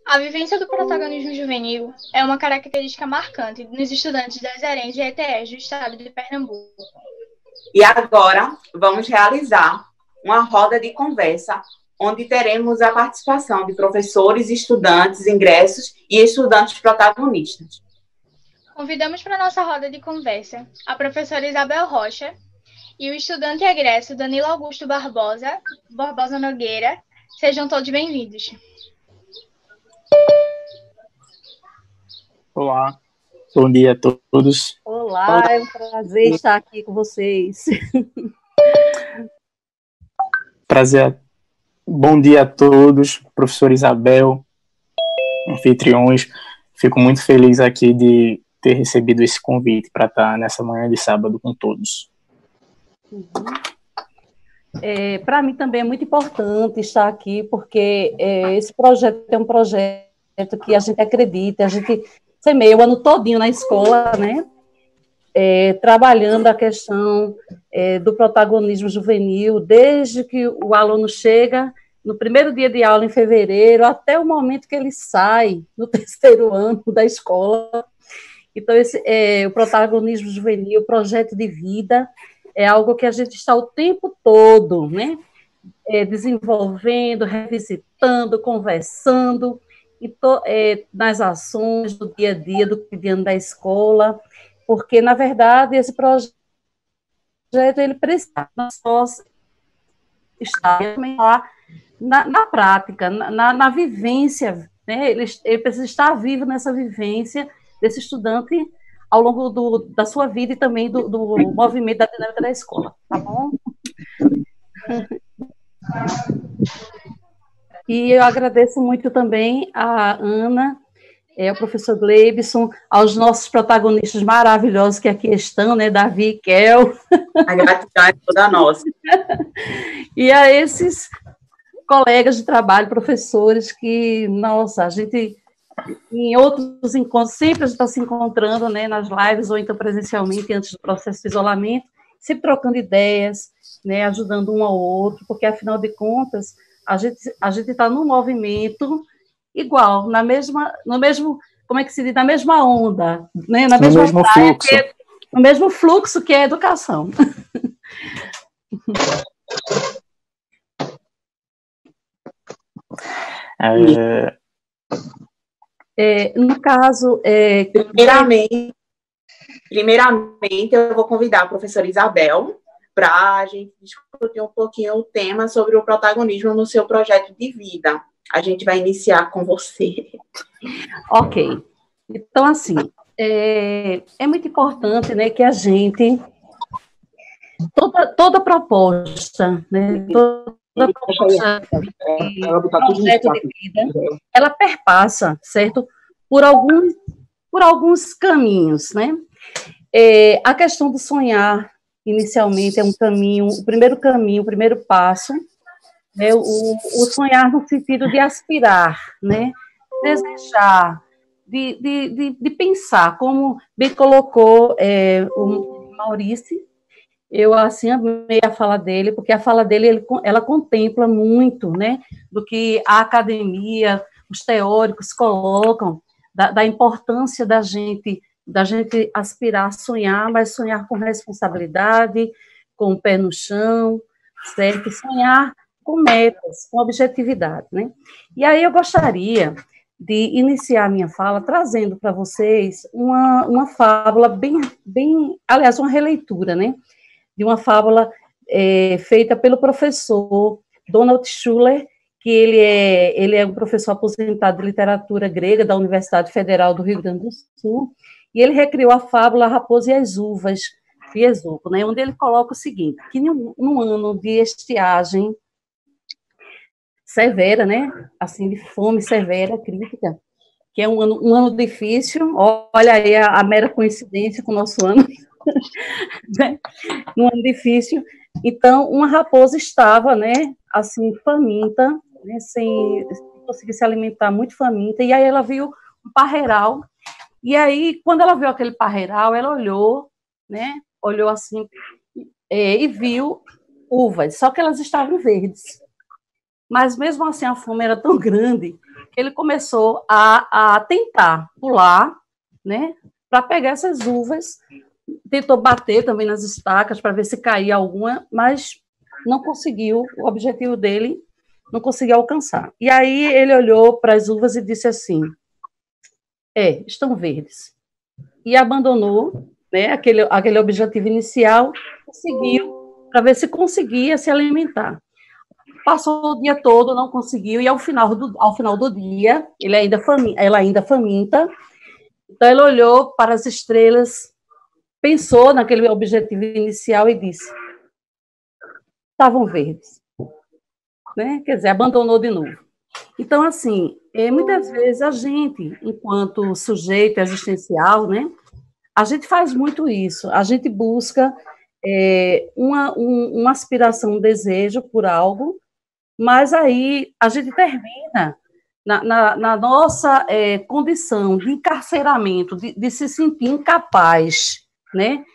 A vivência do protagonismo juvenil é uma característica marcante nos estudantes das EREMs e ETEs do estado de Pernambuco. E agora vamos realizar uma roda de conversa, onde teremos a participação de professores, estudantes, ingressos e estudantes protagonistas. Convidamos para a nossa roda de conversa a professora Isabel Rocha e o estudante egresso Danilo Augusto Barbosa Nogueira. Sejam todos bem-vindos. Olá, bom dia a todos. Olá, é um prazer estar aqui com vocês. Prazer. Bom dia a todos, professor Isabel, anfitriões. Fico muito feliz aqui de ter recebido esse convite para estar nessa manhã de sábado com todos. Para mim também é muito importante estar aqui, porque esse projeto é um projeto que a gente acredita, a gente semeia o ano todinho na escola, né? Trabalhando a questão do protagonismo juvenil, desde que o aluno chega no primeiro dia de aula, em fevereiro, até o momento que ele sai no terceiro ano da escola. Então, o protagonismo juvenil, o projeto de vida, é algo que a gente está o tempo todo, né? Desenvolvendo, revisitando, conversando, nas ações do dia a dia, do cotidiano da escola, porque, na verdade, esse projeto ele precisa só estar lá na prática, na vivência, né? Ele precisa estar vivo nessa vivência desse estudante ao longo da sua vida e também do movimento da dinâmica da escola, tá bom? E eu agradeço muito também a Ana, ao professor Gleibson, aos nossos protagonistas maravilhosos que aqui estão, né, Davi e Kel. A gratidão é toda nossa. E a esses colegas de trabalho, professores, que, nossa, a gente, em outros encontros, sempre a gente está se encontrando, né, nas lives, ou então presencialmente, antes do processo de isolamento, sempre trocando ideias, né, ajudando um ao outro, porque, afinal de contas, a gente está num movimento igual, no mesmo, como é que se diz, na mesma onda, né, na mesma mesmo praia, fluxo. No mesmo fluxo que é a educação. No caso... Primeiramente, eu vou convidar a professora Isabel para a gente discutir um pouquinho o tema sobre o protagonismo no seu projeto de vida. A gente vai iniciar com você. Ok. Então, assim, é muito importante, né, que a gente... Toda proposta, né, toda proposta de projeto de vida, ela perpassa, certo? Por alguns caminhos, né? A questão do sonhar, inicialmente, é um caminho, o primeiro passo, né? O sonhar no sentido de aspirar, né? Desejar, de pensar, como bem colocou o Maurício. Eu, assim, amei a fala dele, porque a fala dele, ela contempla muito, né, do que a academia, os teóricos colocam, da importância da gente aspirar, sonhar, mas sonhar com responsabilidade, com o pé no chão, certo? Sonhar com metas, com objetividade, né? E aí eu gostaria de iniciar a minha fala trazendo para vocês uma fábula aliás, uma releitura, né? De uma fábula feita pelo professor Donald Schuller, que ele é um professor aposentado de literatura grega da Universidade Federal do Rio Grande do Sul, e ele recriou a fábula A Raposa e as Uvas, de Esopo, né, onde ele coloca o seguinte, que num ano de estiagem severa, né, assim, de fome severa, crítica, que é um ano difícil, olha aí a mera coincidência com o nosso ano, né? Um ano difícil. Então, uma raposa estava, né, assim, faminta, né, sem conseguir se alimentar, muito faminta, e aí ela viu um parreiral, e aí, quando ela viu aquele parreiral, ela olhou, né, olhou assim, e viu uvas, só que elas estavam verdes. mas mesmo assim a fome era tão grande que ele começou a tentar pular, né, para pegar essas uvas, tentou bater também nas estacas para ver se caía alguma, mas não conseguiu, o objetivo dele não conseguiu alcançar. E aí ele olhou para as uvas e disse assim, estão verdes. E abandonou, né, aquele objetivo inicial, seguiu para ver se conseguia se alimentar. Passou o dia todo, não conseguiu, e ao final do dia, ela ainda faminta, então ele olhou para as estrelas, pensou naquele objetivo inicial e disse, estavam verdes, né? Quer dizer, abandonou de novo. Então, assim, muitas vezes a gente, enquanto sujeito existencial, né, a gente faz muito isso, a gente busca uma aspiração, um desejo por algo, mas aí a gente termina na nossa condição de encarceramento, de se sentir incapaz, né,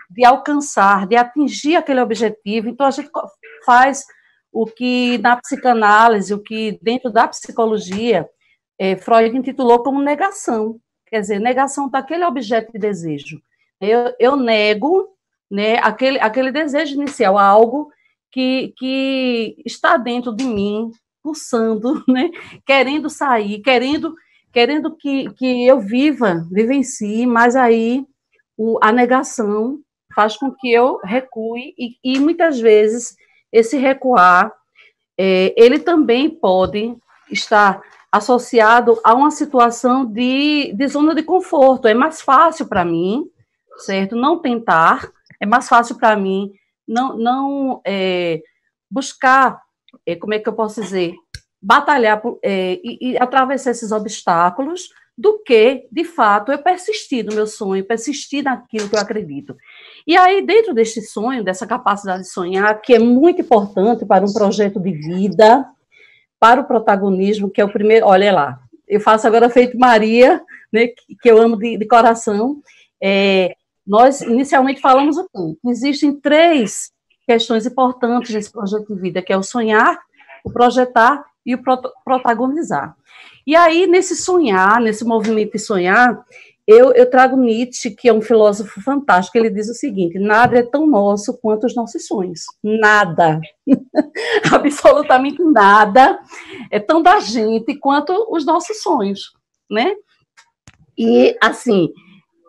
de alcançar, de atingir aquele objetivo. Então, a gente faz o que na psicanálise, o que dentro da psicologia, Freud intitulou como negação, quer dizer, negação daquele objeto de desejo. Eu nego, né, aquele desejo inicial, algo que está dentro de mim, pulsando, né, querendo sair, querendo que eu vivencie, mas aí a negação faz com que eu recue, e muitas vezes esse recuar, ele também pode estar associado a uma situação de zona de conforto. É mais fácil para mim, certo? Não tentar, é mais fácil para mim não buscar, como é que eu posso dizer, batalhar e atravessar esses obstáculos, do que, de fato, eu persistir no meu sonho, persistir naquilo que eu acredito. E aí, dentro deste sonho, dessa capacidade de sonhar, que é muito importante para um projeto de vida, para o protagonismo, que é o primeiro... Olha lá, eu faço agora feito Maria, né, que eu amo de coração. Nós, inicialmente, falamos o quê? Existem 3 questões importantes nesse projeto de vida, que é o sonhar, o projetar e o protagonizar. E aí, nesse sonhar, nesse movimento de sonhar, eu trago Nietzsche, que é um filósofo fantástico. Ele diz o seguinte: nada é tão nosso quanto os nossos sonhos. Nada. Absolutamente nada é tão da gente quanto os nossos sonhos, né? E, assim,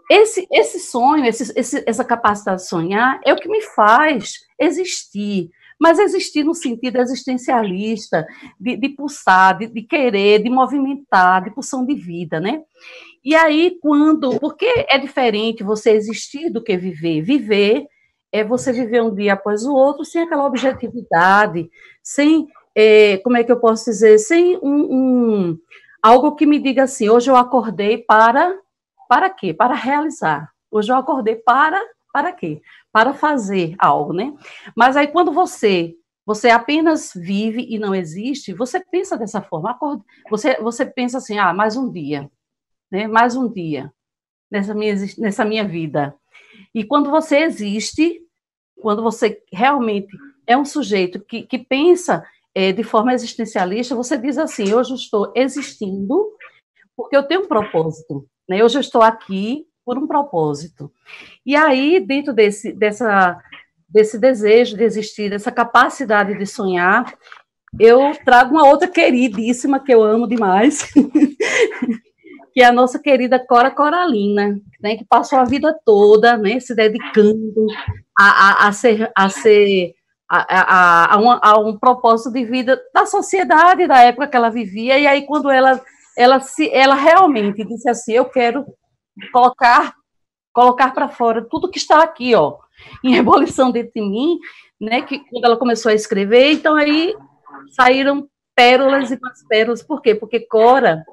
esse sonho, essa capacidade de sonhar é o que me faz existir, mas existir no sentido existencialista, de pulsar, de querer, de movimentar, de pulsão de vida, né? E aí, porque é diferente você existir do que viver. Viver é você viver um dia após o outro sem aquela objetividade, sem, como é que eu posso dizer, sem algo que me diga assim, hoje eu acordei para quê? Para realizar. Hoje eu acordei para quê? Para fazer algo, né? Mas aí quando você apenas vive e não existe, você pensa dessa forma, você pensa assim, mais um dia, né? Mais um dia nessa minha vida. E quando você existe, quando você realmente é um sujeito que pensa de forma existencialista, você diz assim, hoje eu estou existindo porque eu tenho um propósito, né? Hoje eu estou aqui por um propósito. E aí, dentro desse desejo de existir, dessa capacidade de sonhar, eu trago uma outra queridíssima que eu amo demais, que é a nossa querida Cora Coralina, né, que passou a vida toda, né, se dedicando a um propósito de vida da sociedade da época que ela vivia. E aí, quando ela realmente disse assim, eu quero colocar para fora tudo que está aqui, ó, em ebulição dentro de mim, né, que quando ela começou a escrever, então aí saíram pérolas e mais pérolas. Por quê? Porque Cora,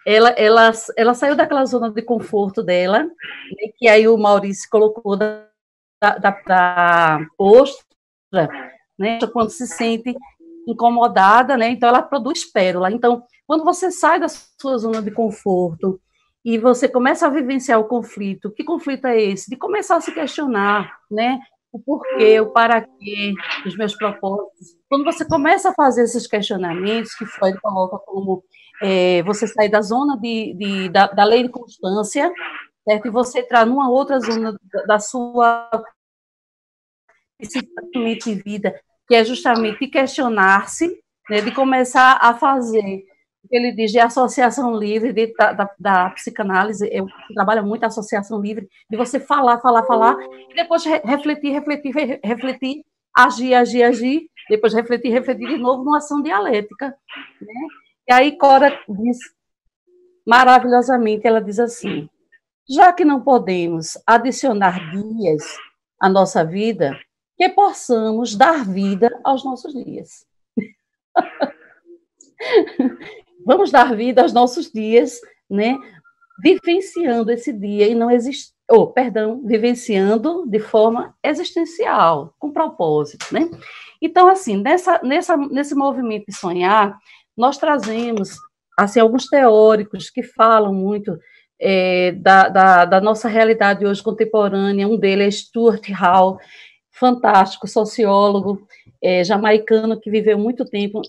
ela saiu daquela zona de conforto dela, né, que aí o Maurício colocou da ostra, né, quando se sente incomodada, né, então ela produz pérola. Então, quando você sai da sua zona de conforto e você começa a vivenciar o conflito, que conflito é esse? De começar a se questionar, né, o porquê, o para quê dos meus propósitos. Quando você começa a fazer esses questionamentos, que Freud coloca como você sair da zona da lei de constância, certo? E você entrar numa outra zona da sua de vida, que é justamente questionar-se, né, de começar a fazer o que ele diz de associação livre da psicanálise. Eu trabalho muito a associação livre, de você falar, e depois refletir, agir, depois refletir de novo numa ação dialética, né? E aí Cora diz maravilhosamente, ela diz assim: já que não podemos adicionar dias à nossa vida, que possamos dar vida aos nossos dias. Vamos dar vida aos nossos dias, né? Vivenciando esse dia e não vivenciando de forma existencial, com propósito, né? Então, assim, nesse movimento de sonhar, nós trazemos assim, alguns teóricos que falam muito da nossa realidade hoje contemporânea. Um deles é Stuart Hall, fantástico, sociólogo jamaicano que viveu muito tempo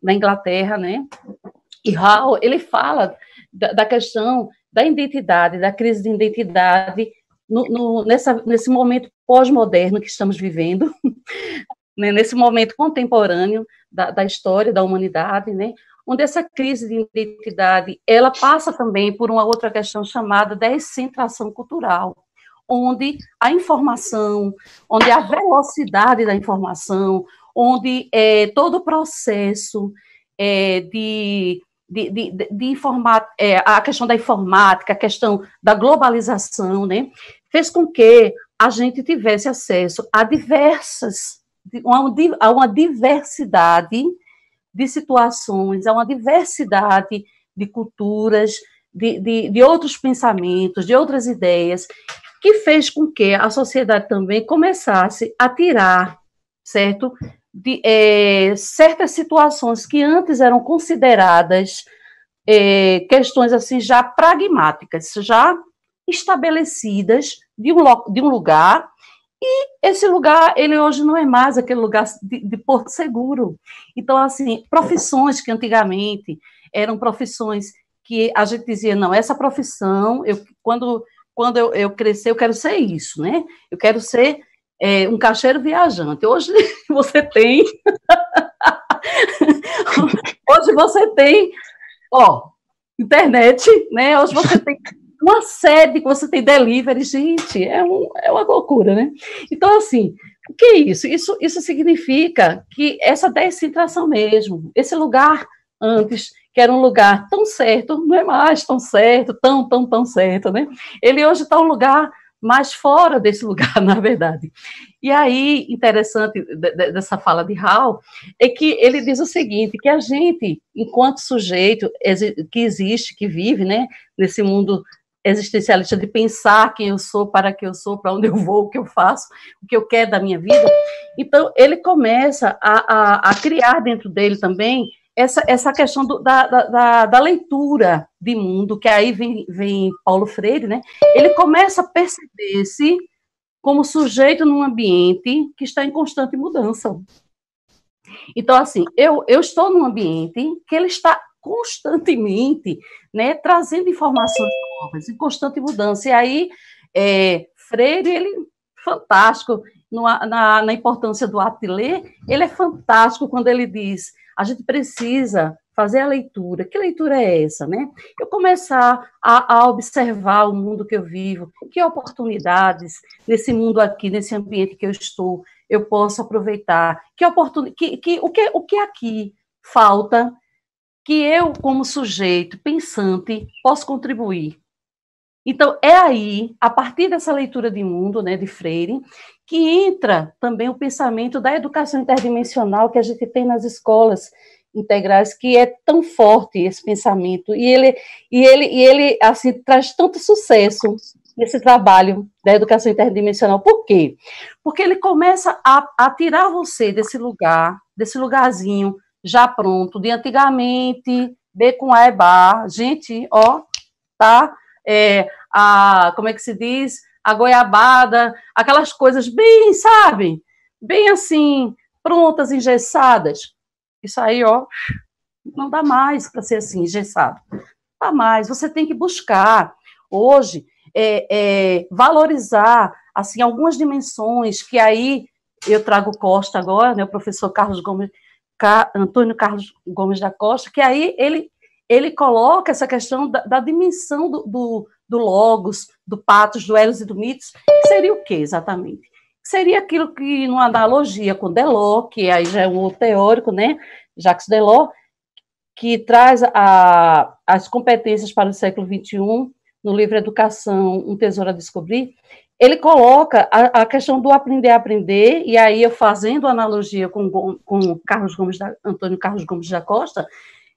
na Inglaterra, né? E Hall, ele fala da questão da identidade, da crise de identidade nesse momento pós-moderno que estamos vivendo, né? Nesse momento contemporâneo da história da humanidade, né? Onde essa crise de identidade, ela passa também por uma outra questão chamada descentração cultural, onde a informação, onde a velocidade da informação, onde todo o processo de informar, a questão da informática, a questão da globalização, né, fez com que a gente tivesse acesso a uma diversidade de situações, a uma diversidade de culturas, de outros pensamentos, de outras ideias, que fez com que a sociedade também começasse a tirar, certo, de certas situações que antes eram consideradas questões assim já pragmáticas, já estabelecidas de um lugar, e esse lugar, ele hoje não é mais aquele lugar de porto seguro. Então, assim, profissões que antigamente eram profissões que a gente dizia, não, essa profissão, quando eu crescer, eu quero ser isso, né? Eu quero ser um caixeiro viajante. Hoje você tem... Hoje você tem, internet, né? Hoje você tem uma série que você tem delivery, gente, é uma loucura, né? Então, assim, o que é isso? Isso significa que essa descentração mesmo, esse lugar antes, que era um lugar tão certo, não é mais tão certo, tão certo, né? Ele hoje está um lugar mais fora desse lugar, na verdade. E aí, interessante dessa fala de Hall, é que ele diz o seguinte, que a gente, enquanto sujeito que existe, que vive, né, nesse mundo existencialista de pensar quem eu sou, para que eu sou, para onde eu vou, o que eu faço, o que eu quero da minha vida, então ele começa a criar dentro dele também essa questão da leitura de mundo, que aí vem Paulo Freire, né? Ele começa a perceber-se como sujeito num ambiente que está em constante mudança. Então, assim, eu estou num ambiente que ele está constantemente, né, trazendo informações novas, em constante mudança. E aí, Freire, ele fantástico na importância do ato de ler, ele é fantástico quando ele diz, a gente precisa fazer a leitura. Que leitura é essa, né? Eu começar a observar o mundo que eu vivo, que oportunidades nesse mundo aqui, nesse ambiente que eu estou, eu posso aproveitar, o que aqui falta, que eu, como sujeito pensante, posso contribuir. Então, é aí, a partir dessa leitura de mundo, né, de Freire, que entra também o pensamento da educação interdimensional que a gente tem nas escolas integrais, que é tão forte esse pensamento, e ele assim, traz tanto sucesso nesse trabalho da educação interdimensional. Por quê? Porque ele começa a tirar você desse lugarzinho já pronto, de antigamente, B com A é bar, gente, tá? Como é que se diz? a goiabada, aquelas coisas bem, sabe? Bem assim, prontas, engessadas. Isso aí, ó, não dá mais para ser assim, engessado. Não dá mais, você tem que buscar. Hoje, valorizar, assim, algumas dimensões que aí eu trago Costa agora, né, o professor Antônio Carlos Gomes da Costa, que aí ele coloca essa questão da dimensão do logos, do patos, do eros e do mitos, que seria o quê, exatamente? Seria aquilo que, numa analogia com Delors, que aí já é um outro teórico, né, Jacques Delors, que traz as competências para o século XXI, no livro Educação, um Tesouro a Descobrir, ele coloca a questão do aprender a aprender, e aí eu fazendo analogia com Antônio Carlos Gomes da Costa,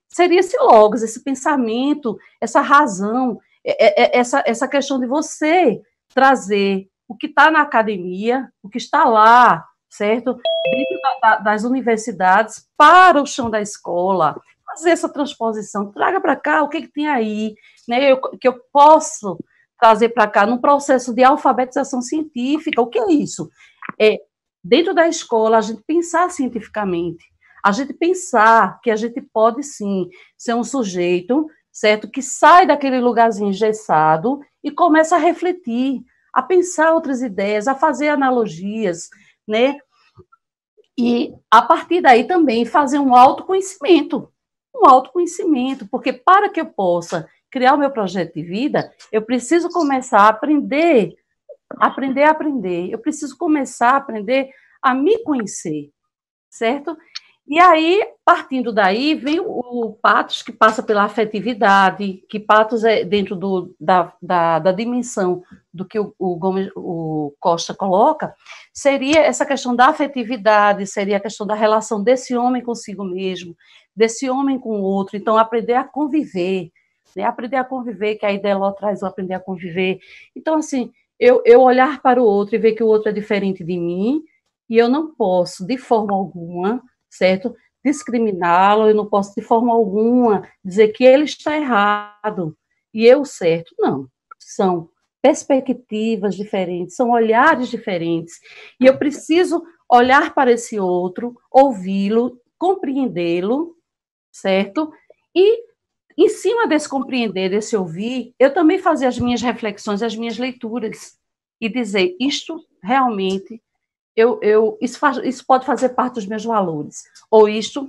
seria esse logos, esse pensamento, essa razão, essa questão de você trazer o que está na academia, o que está lá, certo? Dentro das universidades, para o chão da escola, fazer essa transposição, traga para cá o que tem aí, né? Que eu posso trazer para cá num processo de alfabetização científica. O que é isso? Dentro da escola, a gente pensar cientificamente, a gente pensar que a gente pode, sim, ser um sujeito, certo, que sai daquele lugarzinho engessado e começa a refletir, a pensar outras ideias, a fazer analogias, né? E, a partir daí, também fazer um autoconhecimento, porque para que eu possa criar o meu projeto de vida, eu preciso começar a aprender, eu preciso começar a aprender a me conhecer, certo? E aí, partindo daí, vem o patos, que passa pela afetividade, que patos é dentro da dimensão do que o Costa coloca, seria essa questão da afetividade, seria a questão da relação desse homem consigo mesmo, desse homem com o outro. Então, aprender a conviver, né? Aprender a conviver, que a Delors traz o aprender a conviver. Então, assim, eu olhar para o outro e ver que o outro é diferente de mim, e eu não posso, de forma alguma, certo? Discriminá-lo, eu não posso, de forma alguma, dizer que ele está errado e eu certo. Não. São perspectivas diferentes, são olhares diferentes. E eu preciso olhar para esse outro, ouvi-lo, compreendê-lo, certo? E, em cima desse compreender, desse ouvir, eu também fazer as minhas reflexões, as minhas leituras, e dizer, isto realmente... isso pode fazer parte dos meus valores, ou isto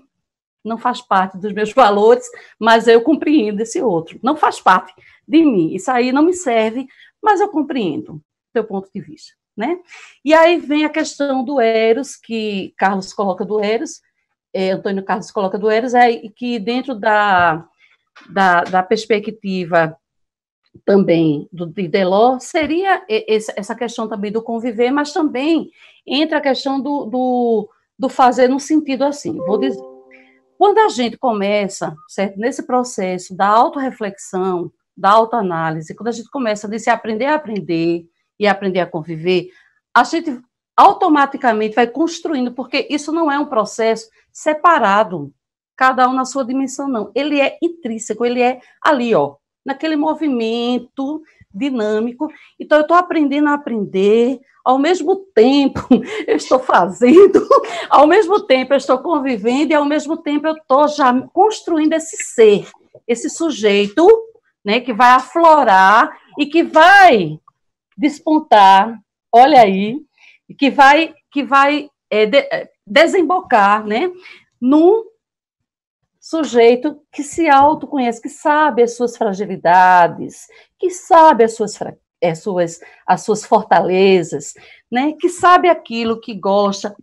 não faz parte dos meus valores, mas eu compreendo esse outro, não faz parte de mim, isso aí não me serve, mas eu compreendo o teu ponto de vista, né? E aí vem a questão do Eros, que Carlos coloca do Eros, Antônio Carlos coloca do Eros, que dentro da perspectiva também de Delors, seria essa questão também do conviver, mas também entra a questão do fazer no sentido assim, vou dizer, quando a gente começa, certo, nesse processo da autorreflexão, da autoanálise, quando a gente começa a se aprender a aprender e aprender a conviver, a gente automaticamente vai construindo, porque isso não é um processo separado, cada um na sua dimensão, não, ele é intrínseco, ele é ali, ó, naquele movimento dinâmico. Então, eu estou aprendendo a aprender, ao mesmo tempo eu estou fazendo, ao mesmo tempo eu estou convivendo, e ao mesmo tempo eu estou já construindo esse ser, esse sujeito, né, que vai aflorar e que vai despontar, olha aí, que vai desembocar, né, num sujeito que se autoconhece, que sabe as suas fragilidades, que sabe as suas fortalezas, né? Que sabe aquilo que gosta.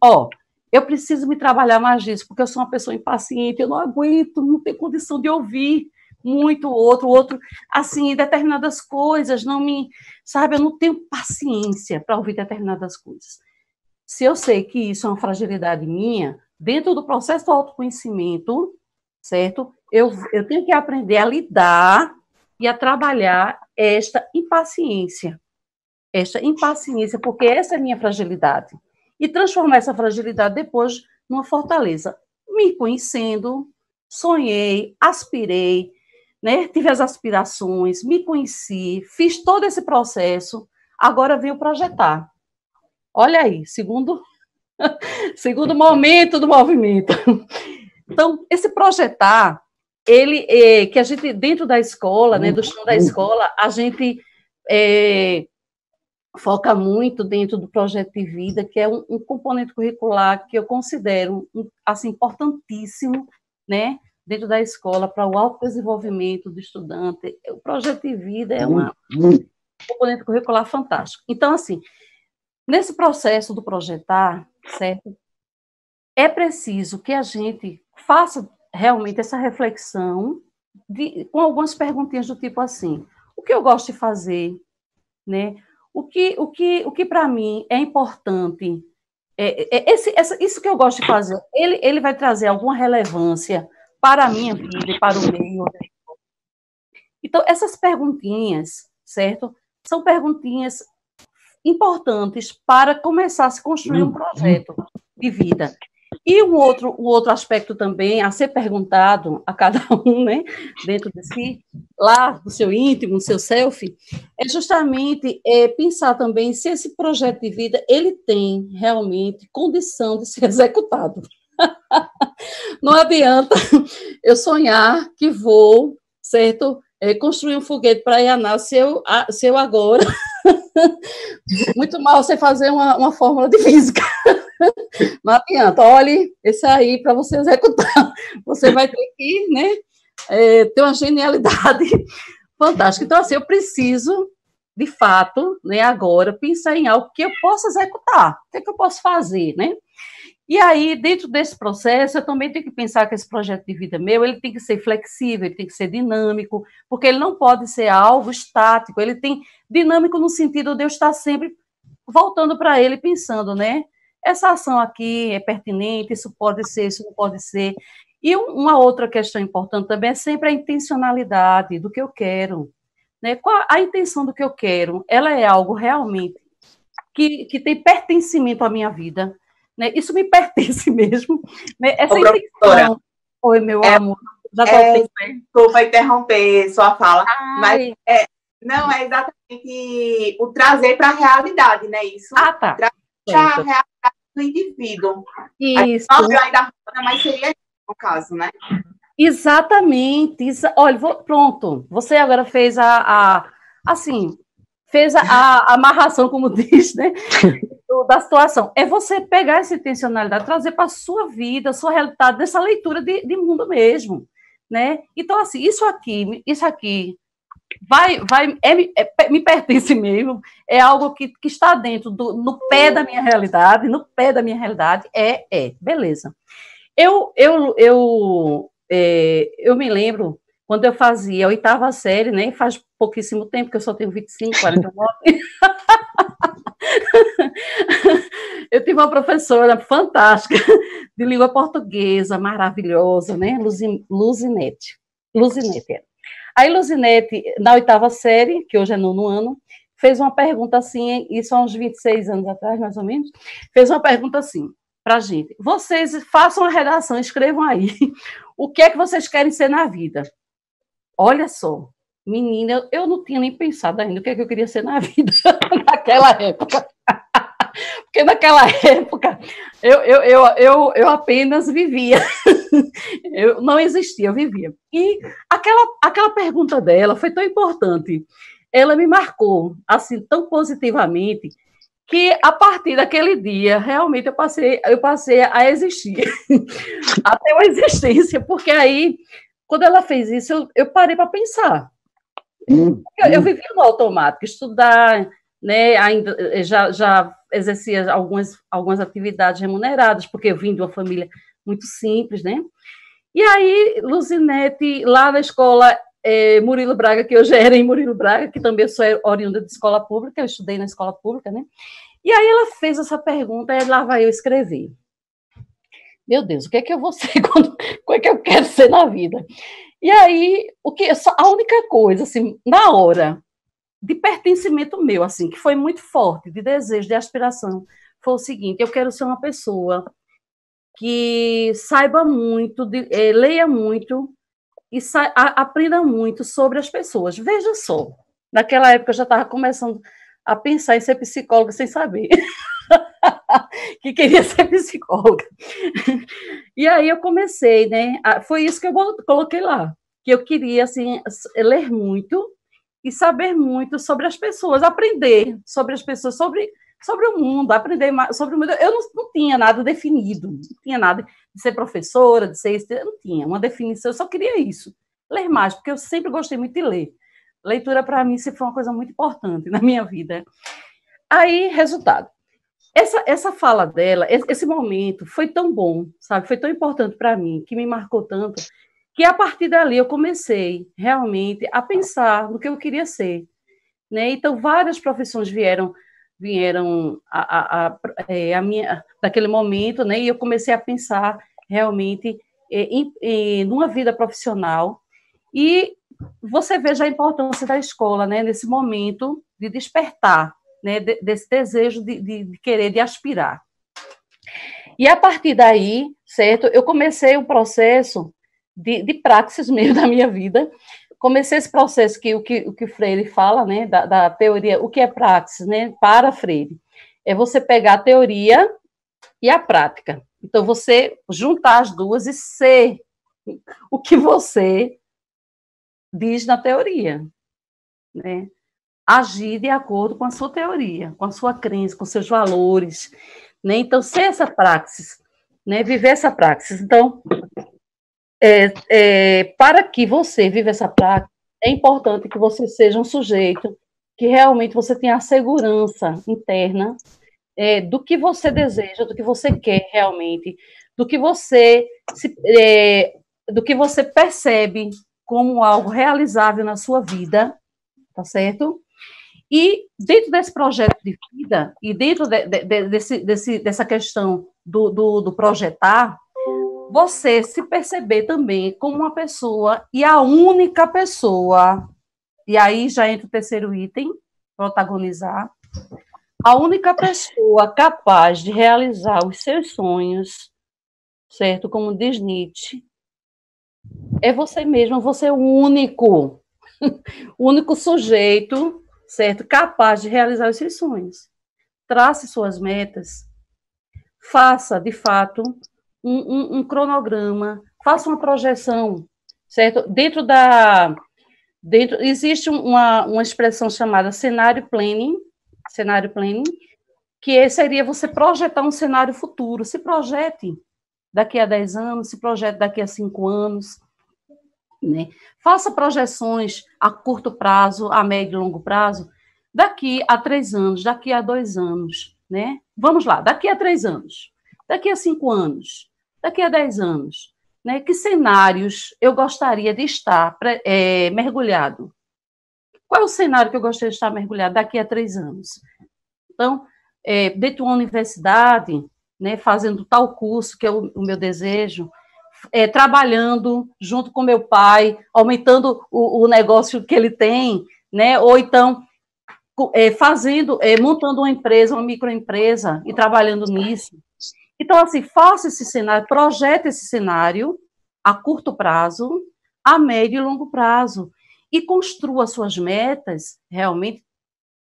Eu preciso me trabalhar mais disso, porque eu sou uma pessoa impaciente, eu não aguento, não tenho condição de ouvir muito o outro, assim, determinadas coisas, eu não tenho paciência para ouvir determinadas coisas. Se eu sei que isso é uma fragilidade minha, dentro do processo do autoconhecimento, certo? Eu tenho que aprender a lidar e a trabalhar esta impaciência, porque essa é a minha fragilidade. E transformar essa fragilidade depois numa fortaleza. Me conhecendo, sonhei, aspirei, né? Tive as aspirações, me conheci, fiz todo esse processo. Agora vem o projetar. Olha aí, segundo momento do movimento. Então, esse projetar, ele, que a gente, dentro da escola, né, do chão da escola, a gente foca muito dentro do projeto de vida, que é um componente curricular que eu considero assim, importantíssimo, né, dentro da escola, para o autodesenvolvimento do estudante. O projeto de vida é um componente curricular fantástico. Então, assim, nesse processo do projetar, certo, é preciso que a gente faça realmente essa reflexão com algumas perguntinhas do tipo assim: o que eu gosto de fazer, né? O que para mim é importante, isso que eu gosto de fazer, ele vai trazer alguma relevância para a minha vida e para o meio. Então, essas perguntinhas, certo? São perguntinhas importantes para começar a se construir um projeto de vida. E um outro aspecto também a ser perguntado a cada um, né, dentro de si, lá do seu íntimo, no seu self, é justamente pensar também se esse projeto de vida ele tem realmente condição de ser executado. Não adianta eu sonhar que vou, certo, construir um foguete para Ianá se eu agora muito mal você fazer uma fórmula de física. Não adianta, olhe, esse aí, para você executar, você vai ter que, né, ter uma genialidade fantástica. Então, assim, eu preciso, de fato, né, agora, pensar em algo que eu possa executar, o que é que eu posso fazer, né? E aí, dentro desse processo, eu também tenho que pensar que esse projeto de vida meu, ele tem que ser flexível, ele tem que ser dinâmico, porque ele não pode ser algo estático, ele tem dinâmico no sentido de eu estar sempre voltando para ele, pensando, né? Essa ação aqui é pertinente, isso pode ser, isso não pode ser. E uma outra questão importante também é sempre a intencionalidade do que eu quero, né? Qual a intenção do que eu quero? Ela é algo realmente que tem pertencimento à minha vida, né? Isso me pertence mesmo, né? Essa intenção. Oi, meu amor. Já desculpa interromper sua fala, mas não é exatamente o trazer para a realidade, né? Isso. Ah, tá. Trazer para a realidade do indivíduo. Isso. Não ainda, mas seria no caso, né? Exatamente. Olha, pronto. Você agora fez assim, fez a amarração, como diz, né? Da situação. É você pegar essa intencionalidade, trazer para a sua vida, a sua realidade, dessa leitura de mundo mesmo, né? Então, assim, isso aqui me pertence mesmo, é algo que está dentro, no pé da minha realidade, beleza. Eu me lembro, quando eu fazia a 8ª série, né, faz pouquíssimo tempo, que eu só tenho 25, 49, eu tive uma professora fantástica, de língua portuguesa, maravilhosa, né, Luzinete. Aí, Luzinete, na 8ª série, que hoje é 9º ano, fez uma pergunta assim, isso há uns 26 anos atrás, mais ou menos, fez uma pergunta assim, para a gente: vocês façam a redação, escrevam aí, o que é que vocês querem ser na vida? Olha só, menina, eu não tinha nem pensado ainda o que é que eu queria ser na vida, naquela época. Porque naquela época eu apenas vivia, eu não existia, eu vivia. E aquela pergunta dela foi tão importante, ela me marcou assim tão positivamente, que a partir daquele dia realmente eu passei a existir, a ter uma existência, porque aí, quando ela fez isso, eu parei para pensar. Eu vivia no automático, estudar, né, ainda já exercia algumas atividades remuneradas, porque eu vim de uma família muito simples, né? E aí, Luzinete, lá na escola Murilo Braga, que eu já era em Murilo Braga, que também sou oriunda de escola pública, eu estudei na escola pública, né? E aí ela fez essa pergunta, e lá vai eu escrever. Meu Deus, o que é que eu vou ser, o que é que eu quero ser na vida? E aí, a única coisa, assim, na hora, de pertencimento meu, assim, que foi muito forte, de desejo, de aspiração, foi o seguinte: eu quero ser uma pessoa que saiba muito, leia muito e aprenda muito sobre as pessoas. Veja só, naquela época eu já estava começando a pensar em ser psicóloga sem saber que queria ser psicóloga. E aí eu comecei, né? Foi isso que eu coloquei lá, que eu queria, assim, ler muito e saber muito sobre as pessoas, aprender sobre as pessoas, sobre o mundo, aprender mais sobre o mundo. Eu não tinha nada definido, não tinha nada de ser professora, de ser isso, eu não tinha uma definição, eu só queria isso, ler mais, porque eu sempre gostei muito de ler. Leitura, para mim, sempre foi uma coisa muito importante na minha vida. Aí, resultado. Essa fala dela, esse momento foi tão bom, sabe? Foi tão importante para mim, que me marcou tanto, que a partir dali eu comecei realmente a pensar no que eu queria ser, né? Então, várias profissões vieram a minha, daquele momento, né? E eu comecei a pensar realmente numa vida profissional. E você veja a importância da escola, né? Nesse momento de despertar, né, desse desejo de querer, de aspirar. E a partir daí, certo, eu comecei um processo de praxis mesmo da minha vida. Comecei esse processo que o que Freire fala, né, da teoria, o que é praxis, né, para Freire, é você pegar a teoria e a prática. Então, você juntar as duas e ser o que você diz na teoria, né? Agir de acordo com a sua teoria, com a sua crença, com seus valores, né? Então, ser essa praxis, né? Viver essa praxis. Então, para que você viva essa prática, é importante que você seja um sujeito que realmente você tenha a segurança interna do que você deseja, do que você quer realmente, do que você percebe como algo realizável na sua vida, tá certo? E dentro desse projeto de vida, e dentro dessa questão do projetar, você se perceber também como uma pessoa, e a única pessoa, e aí já entra o terceiro item, protagonizar, a única pessoa capaz de realizar os seus sonhos, certo? Como diz Nietzsche, é você mesmo, você é o único sujeito, certo? Capaz de realizar os seus sonhos. Trace suas metas, faça, de fato, um cronograma, faça uma projeção, certo? Existe uma expressão chamada cenário planning, que seria você projetar um cenário futuro. Se projete daqui a 10 anos, se projete daqui a 5 anos, né? Faça projeções a curto prazo, a médio e longo prazo, daqui a 3 anos, daqui a 2 anos, né? Vamos lá, daqui a 3 anos, daqui a 5 anos, daqui a 10 anos, né? Que cenários eu gostaria de estar mergulhado? Qual é o cenário que eu gostaria de estar mergulhado daqui a 3 anos? Então, dentro de uma universidade, né, fazendo tal curso que é o meu desejo, trabalhando junto com meu pai, aumentando o negócio que ele tem, né, ou então montando uma empresa, uma microempresa e trabalhando nisso. Então, assim, faça esse cenário, projete esse cenário a curto prazo, a médio e longo prazo, e construa suas metas realmente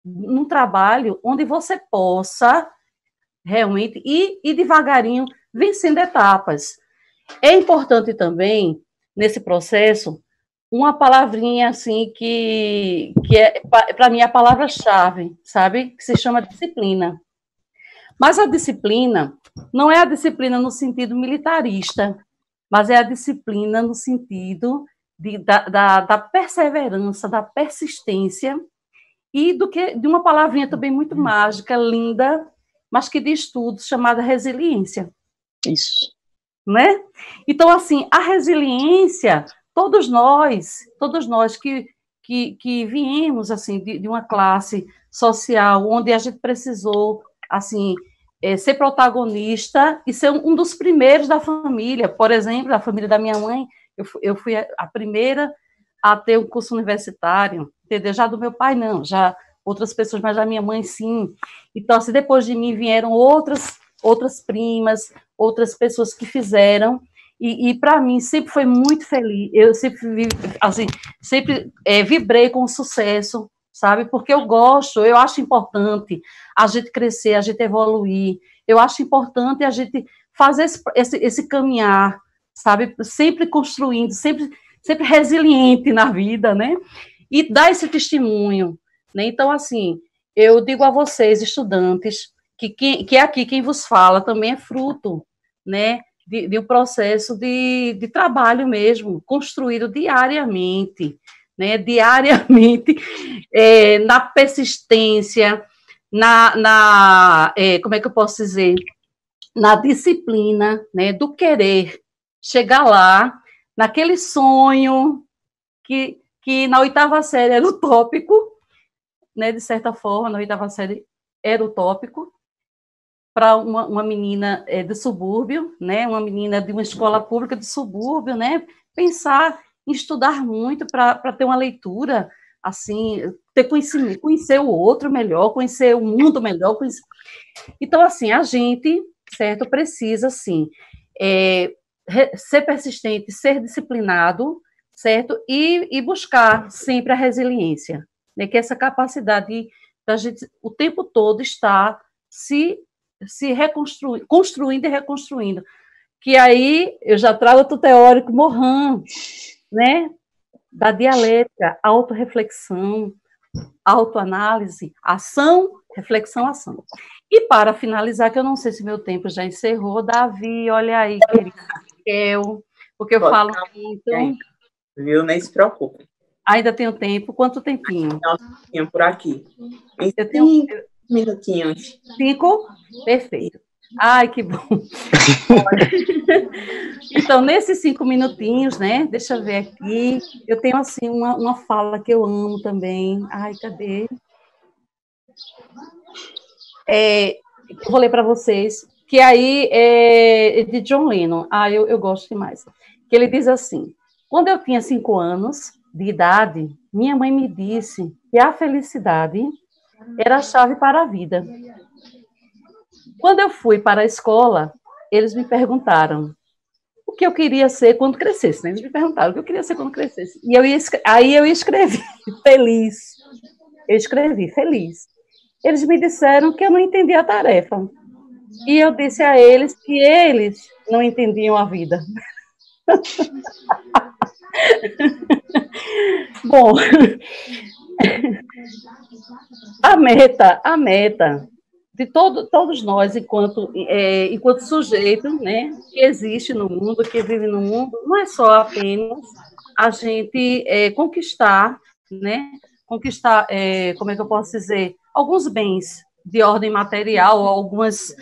num trabalho onde você possa realmente ir devagarinho vencendo etapas. É importante também, nesse processo, uma palavrinha assim que é, para mim, a palavra-chave, sabe? Que se chama disciplina. Mas a disciplina não é a disciplina no sentido militarista, mas é a disciplina no sentido da perseverança, da persistência e de uma palavrinha também muito mágica, linda, mas que diz tudo, chamada resiliência. Isso. Né? Então, assim, a resiliência, todos nós que viemos, assim, de uma classe social onde a gente precisou, assim, ser protagonista e ser um dos primeiros da família. Por exemplo, da família da minha mãe, eu fui a primeira a ter um curso universitário, entendeu? Já do meu pai, não, já outras pessoas, mas da minha mãe, sim. Então, assim, depois de mim vieram outras primas, outras pessoas que fizeram, e para mim sempre foi muito feliz, eu sempre, assim, sempre vibrei com o sucesso, sabe? Porque eu acho importante a gente crescer, a gente evoluir, eu acho importante a gente fazer esse caminhar, sabe? Sempre construindo, sempre resiliente na vida, né? E dar esse testemunho, né? Então, assim, eu digo a vocês, estudantes, que aqui quem vos fala também é fruto, né? De um processo de trabalho mesmo, construído diariamente, né? Diariamente, na persistência, como é que eu posso dizer? Na disciplina, né? Do querer chegar lá, naquele sonho que na oitava série era utópico, né? De certa forma, na oitava série era utópico, para uma menina do subúrbio, né, uma menina de uma escola pública de subúrbio, né, pensar em estudar muito para ter uma leitura, assim, ter conhecimento, conhecer o outro melhor, conhecer o mundo melhor. Então, assim, a gente, certo, precisa, assim, ser persistente, ser disciplinado, certo, e buscar sempre a resiliência, né, que é essa capacidade da gente, o tempo todo, estar se construindo e reconstruindo. Que aí eu já trago outro teórico, Morin, né? Da dialética, autorreflexão, autoanálise, ação, reflexão, ação. E para finalizar, que eu não sei se meu tempo já encerrou, Davi, olha aí, querido, porque eu falo muito. Viu? Nem se preocupe. Ainda tenho tempo? Quanto tempinho? Tenho por aqui. Eu tenho 5 minutinhos. 5? Perfeito. Ai, que bom. Então, nesses 5 minutinhos, né? Deixa eu ver aqui. Eu tenho, assim, uma fala que eu amo também. Ai, cadê? Eu vou ler para vocês, que aí é de John Lennon. Eu gosto demais. Que ele diz assim: quando eu tinha 5 anos de idade, minha mãe me disse que a felicidade era a chave para a vida. Quando eu fui para a escola, eles me perguntaram o que eu queria ser quando crescesse, né? Eles me perguntaram o que eu queria ser quando crescesse. E aí eu escrevi feliz. Eu escrevi feliz. Eles me disseram que eu não entendia a tarefa. E eu disse a eles que eles não entendiam a vida. Bom, a meta de todos nós, enquanto sujeito, né, que existe no mundo, que vive no mundo, não é só apenas a gente conquistar, né, como é que eu posso dizer, alguns bens de ordem material, algumas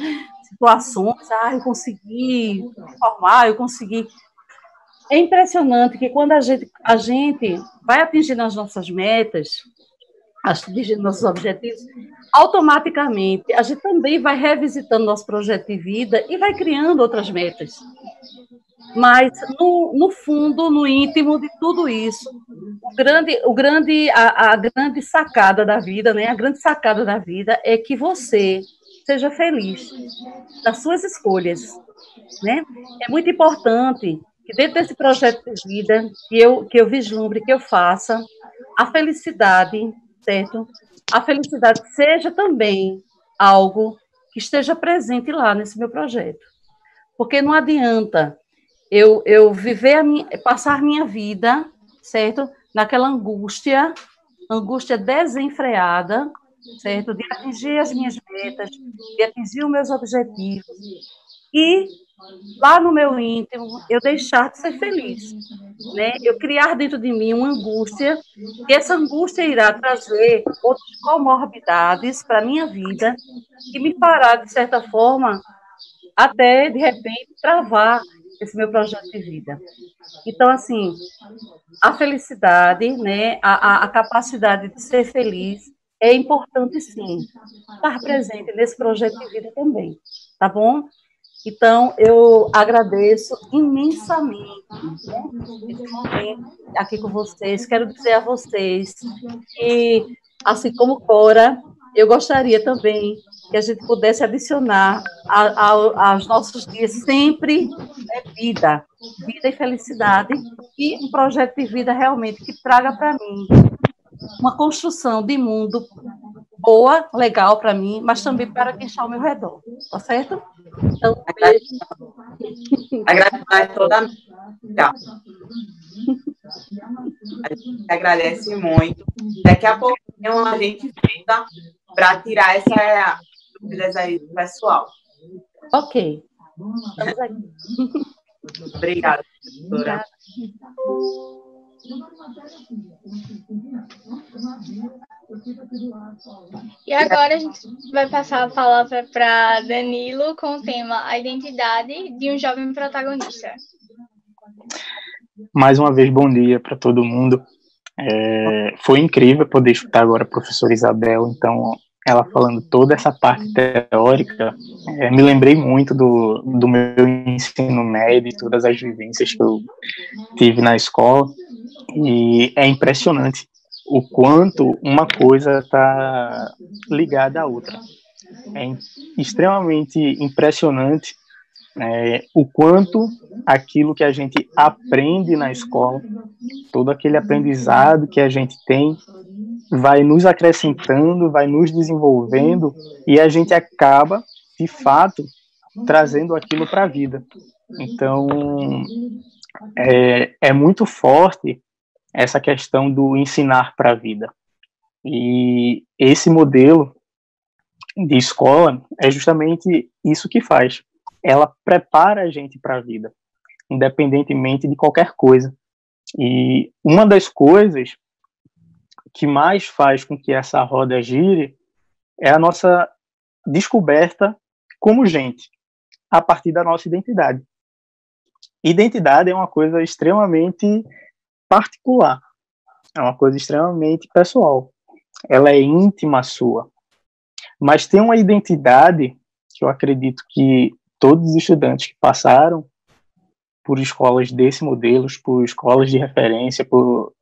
situações, eu consegui formar, eu consegui. É impressionante que quando a gente vai atingindo as nossas metas, atingindo nossos objetivos, automaticamente a gente também vai revisitando nosso projeto de vida e vai criando outras metas. Mas no fundo, no íntimo de tudo isso, a grande sacada da vida, né? A grande sacada da vida é que você seja feliz nas suas escolhas, né? É muito importante que dentro desse projeto de vida que eu vislumbre, que eu faça, a felicidade, certo? A felicidade seja também algo que esteja presente lá nesse meu projeto. Porque não adianta eu passar minha vida, certo? Naquela angústia desenfreada, certo? De atingir as minhas metas, de atingir os meus objetivos. E lá no meu íntimo, eu deixar de ser feliz, né? Eu criar dentro de mim uma angústia, e essa angústia irá trazer outras comorbidades para a minha vida, que me fará, de certa forma, até, de repente, travar esse meu projeto de vida. Então, assim, a felicidade, né, a capacidade de ser feliz é importante, sim, estar presente nesse projeto de vida também, tá bom? Então, eu agradeço imensamente, né, esse momento aqui com vocês. Quero dizer a vocês que, assim como Cora, eu gostaria também que a gente pudesse adicionar aos nossos dias sempre vida e felicidade, e um projeto de vida realmente que traga para mim uma construção de mundo boa, legal para mim, mas também para quem está ao meu redor, tá certo? Então, a gratidão é toda minha. A gente agradece muito. Daqui a pouquinho a gente volta para tirar essa dúvidas aí do pessoal. Ok. Estamos aqui. Obrigada, professora. E agora a gente vai passar a palavra para Danilo com o tema A Identidade de um Jovem Protagonista. Mais uma vez, bom dia para todo mundo. Foi incrível poder escutar agora a professora Isabel, então, ela falando toda essa parte teórica, me lembrei muito do meu ensino médio, todas as vivências que eu tive na escola, e é impressionante o quanto uma coisa está ligada à outra. É extremamente impressionante o quanto aquilo que a gente aprende na escola, todo aquele aprendizado que a gente tem, vai nos acrescentando, vai nos desenvolvendo, e a gente acaba, de fato, trazendo aquilo para a vida. Então, é muito forte essa questão do ensinar para a vida. E esse modelo de escola é justamente isso que faz. Ela prepara a gente para a vida, independentemente de qualquer coisa. E uma das coisas que mais faz com que essa roda gire é a nossa descoberta como gente, a partir da nossa identidade. Identidade é uma coisa extremamente particular, é uma coisa extremamente pessoal. Ela é íntima sua. Mas tem uma identidade que eu acredito que todos os estudantes que passaram por escolas desse modelo, por escolas de referência, por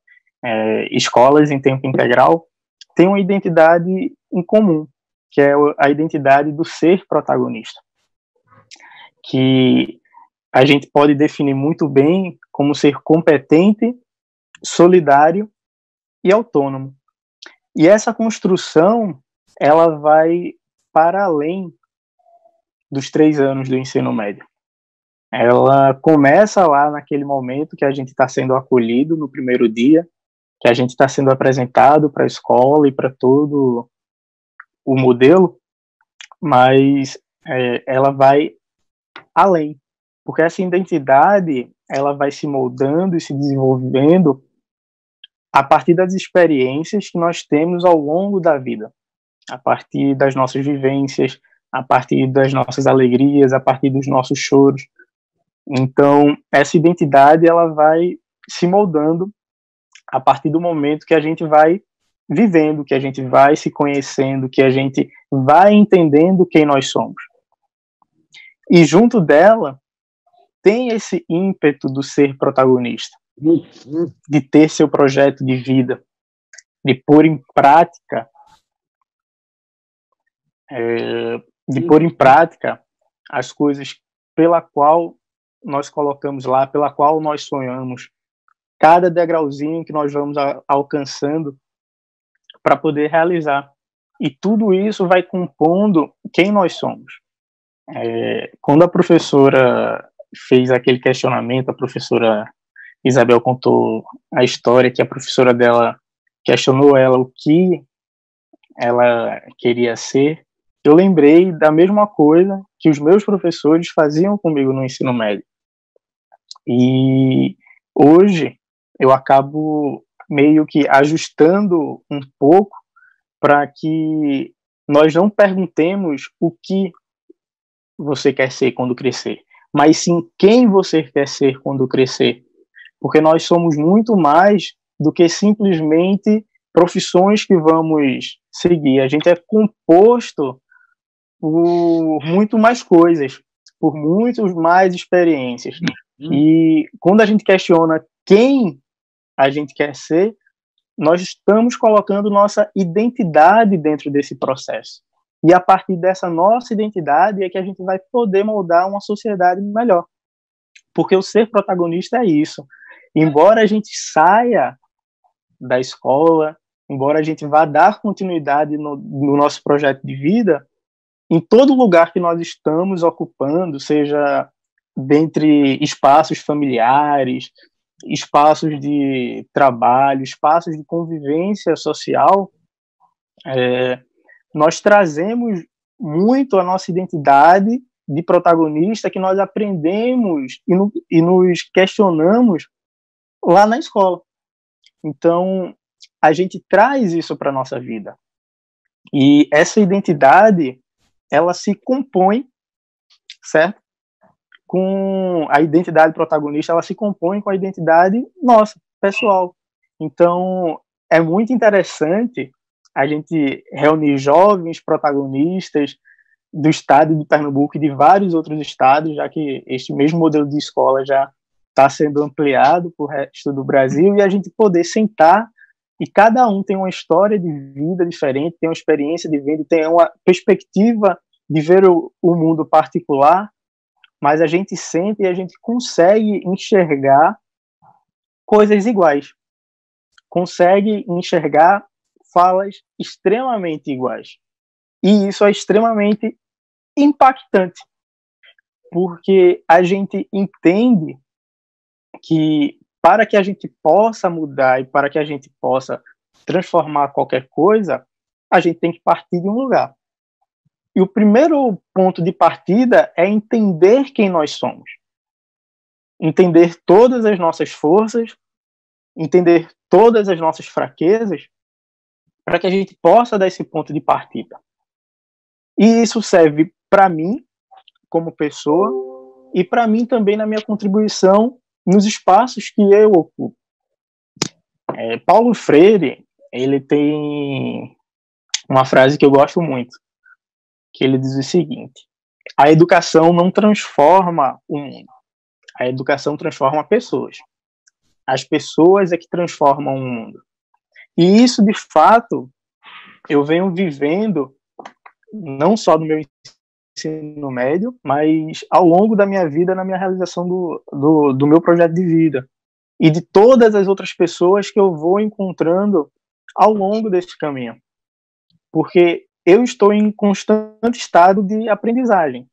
escolas em tempo integral, têm uma identidade em comum, que é a identidade do ser protagonista, que a gente pode definir muito bem como ser competente, solidário e autônomo. E essa construção, ela vai para além dos 3 anos do ensino médio. Ela começa lá naquele momento que a gente está sendo acolhido no primeiro dia, que a gente está sendo apresentado para a escola e para todo o modelo, mas ela vai além, porque essa identidade ela vai se moldando e se desenvolvendo a partir das experiências que nós temos ao longo da vida, a partir das nossas vivências, a partir das nossas alegrias, a partir dos nossos choros. Então, essa identidade ela vai se moldando a partir do momento que a gente vai vivendo, que a gente vai se conhecendo, que a gente vai entendendo quem nós somos. E junto dela, tem esse ímpeto do ser protagonista, de ter seu projeto de vida, de pôr em prática as coisas pela qual nós colocamos lá, pela qual nós sonhamos, cada degrauzinho que nós vamos alcançando para poder realizar. E tudo isso vai compondo quem nós somos. Quando a professora fez aquele questionamento, a professora Isabel contou a história que a professora dela questionou ela o que ela queria ser, eu lembrei da mesma coisa que os meus professores faziam comigo no ensino médio. E hoje eu acabo meio que ajustando um pouco para que nós não perguntemos o que você quer ser quando crescer, mas sim quem você quer ser quando crescer. Porque nós somos muito mais do que simplesmente profissões que vamos seguir. A gente é composto por muito mais coisas, por muitas mais experiências. E quando a gente questiona quem a gente quer ser, nós estamos colocando nossa identidade dentro desse processo. E a partir dessa nossa identidade é que a gente vai poder moldar uma sociedade melhor. Porque o ser protagonista é isso. Embora a gente saia da escola, embora a gente vá dar continuidade no nosso projeto de vida, em todo lugar que nós estamos ocupando, seja dentre espaços familiares, espaços de trabalho, espaços de convivência social, nós trazemos muito a nossa identidade de protagonista que nós aprendemos e nos questionamos lá na escola. Então, a gente traz isso para a nossa vida. E essa identidade, ela se compõe, certo? Com a identidade protagonista, ela se compõe com a identidade nossa, pessoal. Então, é muito interessante a gente reunir jovens protagonistas do estado de Pernambuco e de vários outros estados, já que este mesmo modelo de escola já está sendo ampliado para o resto do Brasil, e a gente poder sentar e cada um tem uma história de vida diferente, tem uma experiência de vida, tem uma perspectiva de ver o mundo particular, mas a gente sente e a gente consegue enxergar coisas iguais, consegue enxergar falas extremamente iguais. E isso é extremamente impactante, porque a gente entende que para que a gente possa mudar e para que a gente possa transformar qualquer coisa, a gente tem que partir de um lugar. E o primeiro ponto de partida é entender quem nós somos. Entender todas as nossas forças, entender todas as nossas fraquezas, para que a gente possa dar esse ponto de partida. E isso serve para mim, como pessoa, e para mim também na minha contribuição nos espaços que eu ocupo. Paulo Freire, ele tem uma frase que eu gosto muito, que ele diz o seguinte: a educação não transforma o mundo, a educação transforma pessoas. As pessoas é que transformam o mundo. E isso, de fato, eu venho vivendo não só no meu ensino médio, mas ao longo da minha vida, na minha realização do meu projeto de vida. E de todas as outras pessoas que eu vou encontrando ao longo desse caminho. Porque eu estou em constante estado de aprendizagem.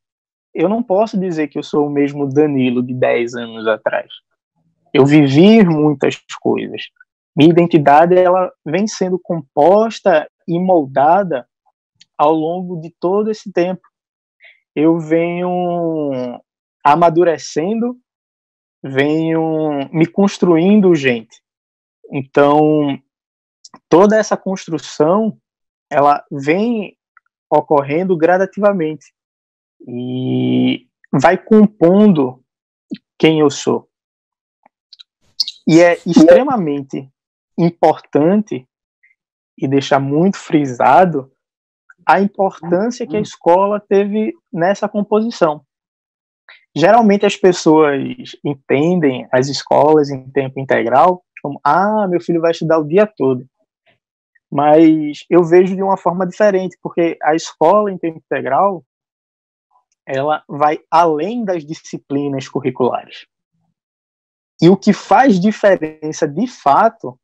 Eu não posso dizer que eu sou o mesmo Danilo de 10 anos atrás. Eu vivi muitas coisas. Minha identidade, ela vem sendo composta e moldada ao longo de todo esse tempo. Eu venho amadurecendo, venho me construindo, gente. Então, toda essa construção, ela vem ocorrendo gradativamente e vai compondo quem eu sou. E é extremamente importante e deixar muito frisado a importância que a escola teve nessa composição. Geralmente as pessoas entendem as escolas em tempo integral como, meu filho vai estudar o dia todo. Mas eu vejo de uma forma diferente, porque a escola em tempo integral, ela vai além das disciplinas curriculares. E o que faz diferença, de fato,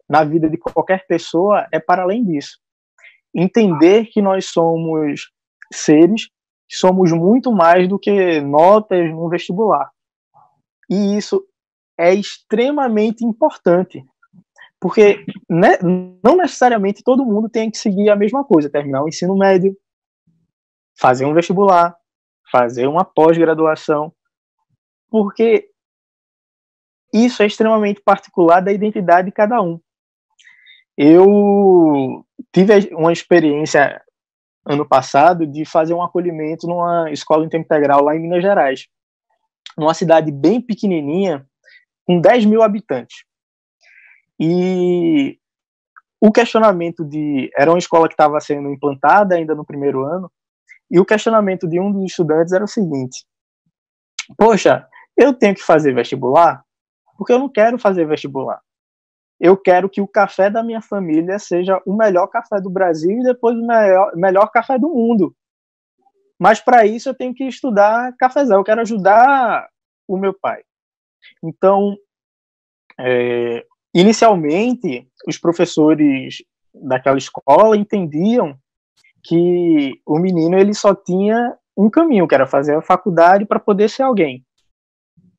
na vida de qualquer pessoa é para além disso. Entender que nós somos seres que somos muito mais do que notas no vestibular. E isso é extremamente importante, porque não necessariamente todo mundo tem que seguir a mesma coisa, terminar o ensino médio, fazer um vestibular, fazer uma pós-graduação, porque isso é extremamente particular da identidade de cada um. Eu tive uma experiência ano passado de fazer um acolhimento numa escola em tempo integral lá em Minas Gerais, numa cidade bem pequenininha, com 10 mil habitantes. E o questionamento era uma escola que estava sendo implantada ainda no primeiro ano, e o questionamento de um dos estudantes era o seguinte: poxa, eu tenho que fazer vestibular? Porque eu não quero fazer vestibular. Eu quero que o café da minha família seja o melhor café do Brasil e depois o melhor café do mundo. Mas para isso eu tenho que estudar cafezal, eu quero ajudar o meu pai. Então, inicialmente, os professores daquela escola entendiam que o menino ele só tinha um caminho, que era fazer a faculdade para poder ser alguém.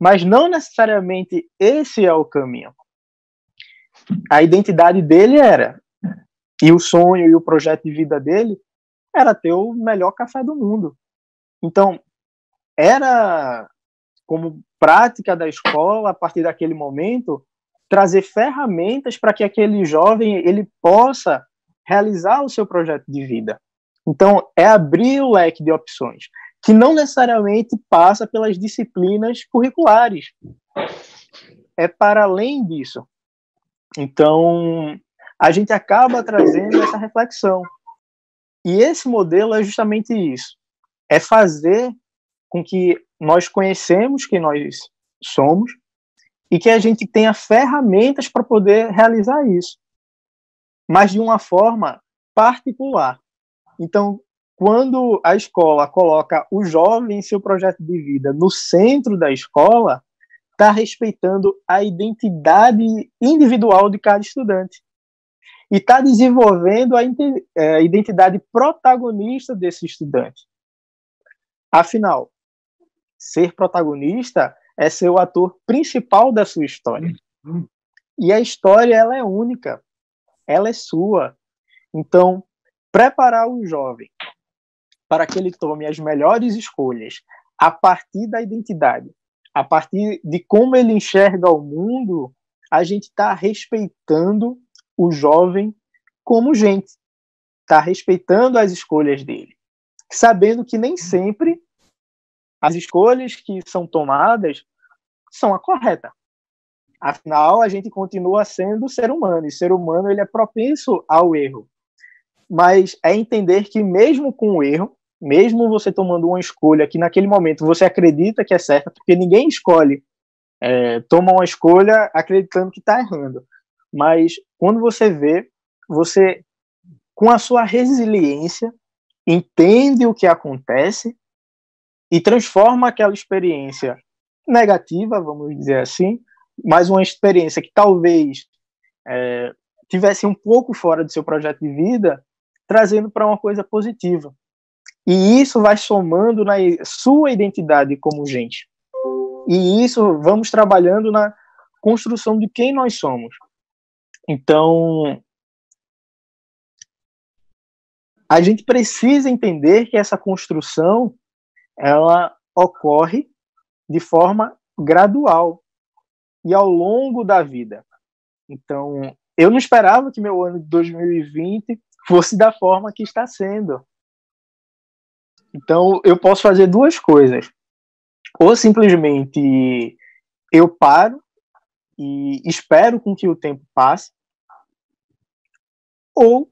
Mas não necessariamente esse é o caminho. A identidade dele e o sonho e o projeto de vida dele era ter o melhor café do mundo. Então, era como prática da escola, a partir daquele momento, trazer ferramentas para que aquele jovem ele possa realizar o seu projeto de vida. Então, é abrir o leque de opções, que não necessariamente passa pelas disciplinas curriculares. É para além disso. Então, a gente acaba trazendo essa reflexão. E esse modelo é justamente isso. É fazer com que nós conhecemos quem nós somos e que a gente tenha ferramentas para poder realizar isso, mas de uma forma particular. Então, quando a escola coloca o jovem em seu projeto de vida no centro da escola, está respeitando a identidade individual de cada estudante e está desenvolvendo a identidade protagonista desse estudante. Afinal, ser protagonista é ser o ator principal da sua história. E a história, ela é única, ela é sua. Então, preparar o jovem para que ele tome as melhores escolhas a partir da identidade, a partir de como ele enxerga o mundo, a gente está respeitando o jovem como gente, está respeitando as escolhas dele, sabendo que nem sempre as escolhas que são tomadas são a correta. Afinal, a gente continua sendo ser humano, e ser humano ele é propenso ao erro. Mas é entender que mesmo com o erro, mesmo você tomando uma escolha que naquele momento você acredita que é certa, porque ninguém escolhe, toma uma escolha acreditando que está errando. Mas quando você vê, você, com a sua resiliência, entende o que acontece e transforma aquela experiência negativa, vamos dizer assim, mas uma experiência que talvez tivesse um pouco fora do seu projeto de vida, trazendo para uma coisa positiva. E isso vai somando na sua identidade como gente. E isso vamos trabalhando na construção de quem nós somos. Então, a gente precisa entender que essa construção ela ocorre de forma gradual e ao longo da vida. Então, eu não esperava que meu ano de 2020 fosse da forma que está sendo. Então, eu posso fazer duas coisas. Ou simplesmente eu paro e espero com que o tempo passe, ou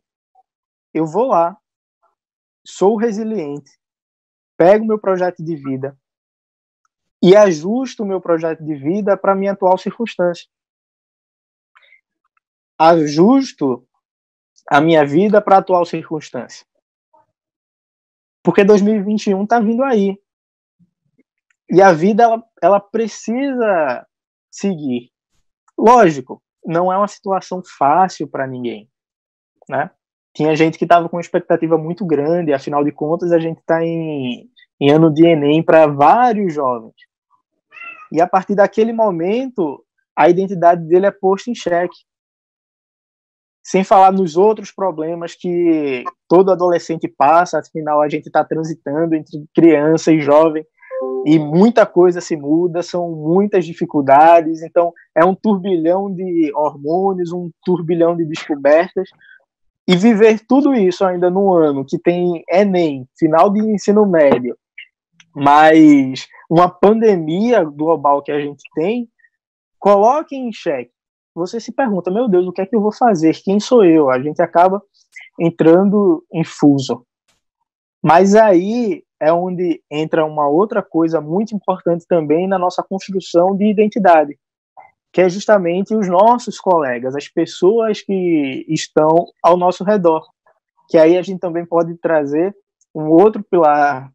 eu vou lá, sou resiliente, pego meu projeto de vida e ajusto o meu projeto de vida para a minha atual circunstância. Ajusto a minha vida para a atual circunstância. Porque 2021 está vindo aí. E a vida, ela precisa seguir. Lógico, não é uma situação fácil para ninguém, né? Tinha gente que estava com uma expectativa muito grande, afinal de contas, a gente está em ano de Enem para vários jovens. E a partir daquele momento, a identidade dele é posta em xeque. Sem falar nos outros problemas que todo adolescente passa, afinal a gente está transitando entre criança e jovem, e muita coisa se muda, são muitas dificuldades, então é um turbilhão de hormônios, um turbilhão de descobertas, e viver tudo isso ainda num ano que tem Enem, final de ensino médio, mas uma pandemia global que a gente tem, coloque em xeque. Você se pergunta, meu Deus, o que é que eu vou fazer? Quem sou eu? A gente acaba entrando em fuso. Mas aí é onde entra uma outra coisa muito importante também na nossa construção de identidade, que é justamente os nossos colegas, as pessoas que estão ao nosso redor. Que aí a gente também pode trazer um outro pilar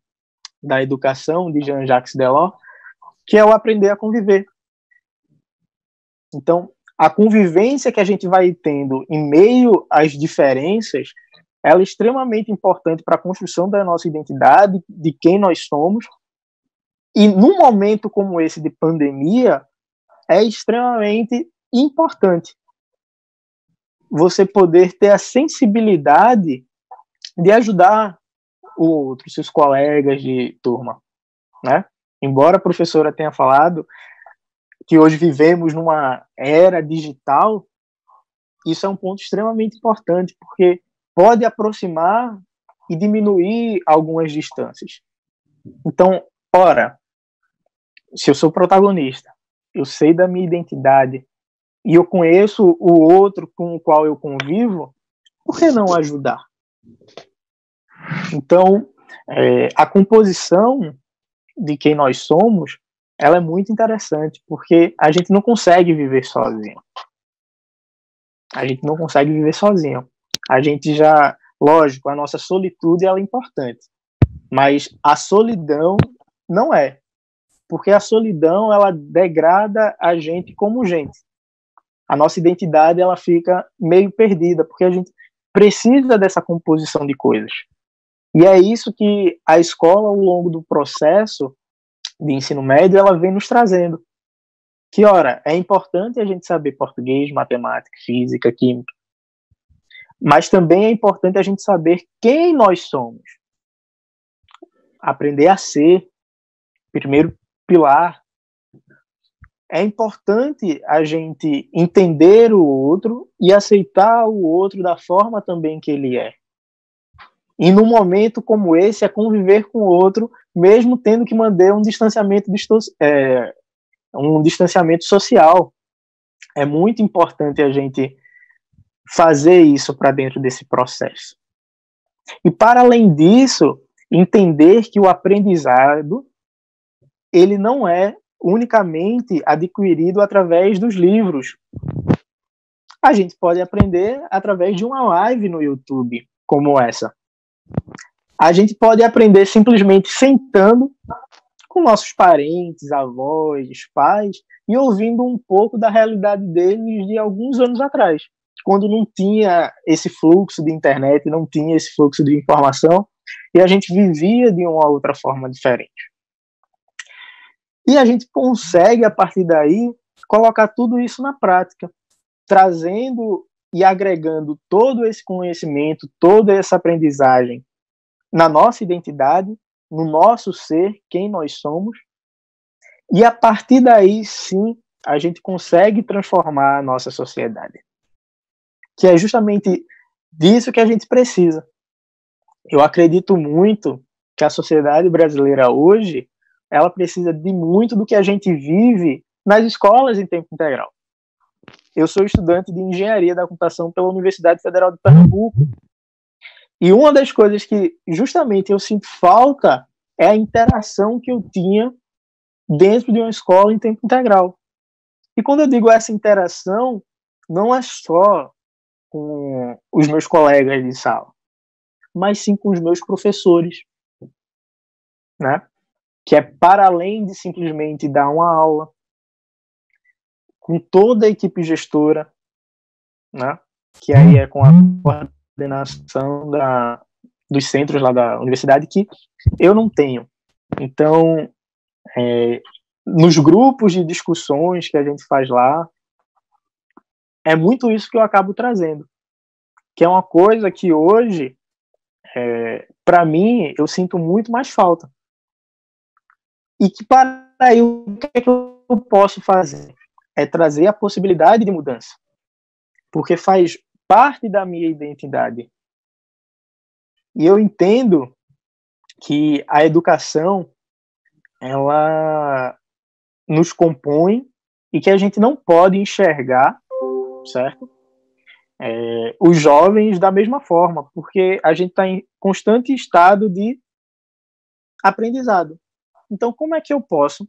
da educação de Jean-Jacques Delors, que é o aprender a conviver. Então, a convivência que a gente vai tendo em meio às diferenças, ela é extremamente importante para a construção da nossa identidade, de quem nós somos. E num momento como esse de pandemia, é extremamente importante você poder ter a sensibilidade de ajudar o outro, seus colegas de turma, né? Embora a professora tenha falado que hoje vivemos numa era digital, isso é um ponto extremamente importante, porque pode aproximar e diminuir algumas distâncias. Então, ora, se eu sou protagonista, eu sei da minha identidade e eu conheço o outro com o qual eu convivo, por que não ajudar? Então, a composição de quem nós somos, ela é muito interessante, porque a gente não consegue viver sozinho. A gente não consegue viver sozinho. A gente já, lógico, a nossa solitude ela é importante, mas a solidão não é, porque a solidão ela degrada a gente como gente. A nossa identidade ela fica meio perdida, porque a gente precisa dessa composição de coisas. E é isso que a escola, ao longo do processo de ensino médio, ela vem nos trazendo. Que, ora, é importante a gente saber português, matemática, física, química, mas também é importante a gente saber quem nós somos. Aprender a ser, primeiro pilar. É importante a gente entender o outro e aceitar o outro da forma também que ele é. E num momento como esse, é conviver com o outro, mesmo tendo que manter um distanciamento social. É muito importante a gente fazer isso para dentro desse processo. E para além disso, entender que o aprendizado ele não é unicamente adquirido através dos livros. A gente pode aprender através de uma live no YouTube, como essa. A gente pode aprender simplesmente sentando com nossos parentes, avós, pais, e ouvindo um pouco da realidade deles de alguns anos atrás, quando não tinha esse fluxo de internet, não tinha esse fluxo de informação, e a gente vivia de uma outra forma diferente. E a gente consegue, a partir daí, colocar tudo isso na prática, trazendo e agregando todo esse conhecimento, toda essa aprendizagem na nossa identidade, no nosso ser, quem nós somos, e a partir daí, sim, a gente consegue transformar a nossa sociedade. Que é justamente disso que a gente precisa. Eu acredito muito que a sociedade brasileira hoje, ela precisa de muito do que a gente vive nas escolas em tempo integral. Eu sou estudante de Engenharia da Computação pela Universidade Federal de Pernambuco. E uma das coisas que justamente eu sinto falta é a interação que eu tinha dentro de uma escola em tempo integral. E quando eu digo essa interação, não é só com os meus colegas de sala, mas sim com os meus professores, né? Que é para além de simplesmente dar uma aula, com toda a equipe gestora, né? Que aí é com a coordenação dos centros lá da universidade, que eu não tenho. Então, nos grupos de discussões que a gente faz lá, é muito isso que eu acabo trazendo, que é uma coisa que hoje, para mim, eu sinto muito mais falta. E que para aí, o que é que eu posso fazer? É trazer a possibilidade de mudança, porque faz parte da minha identidade. E eu entendo que a educação, ela nos compõe e que a gente não pode enxergar, certo? Os jovens da mesma forma, porque a gente está em constante estado de aprendizado. Então, como é que eu posso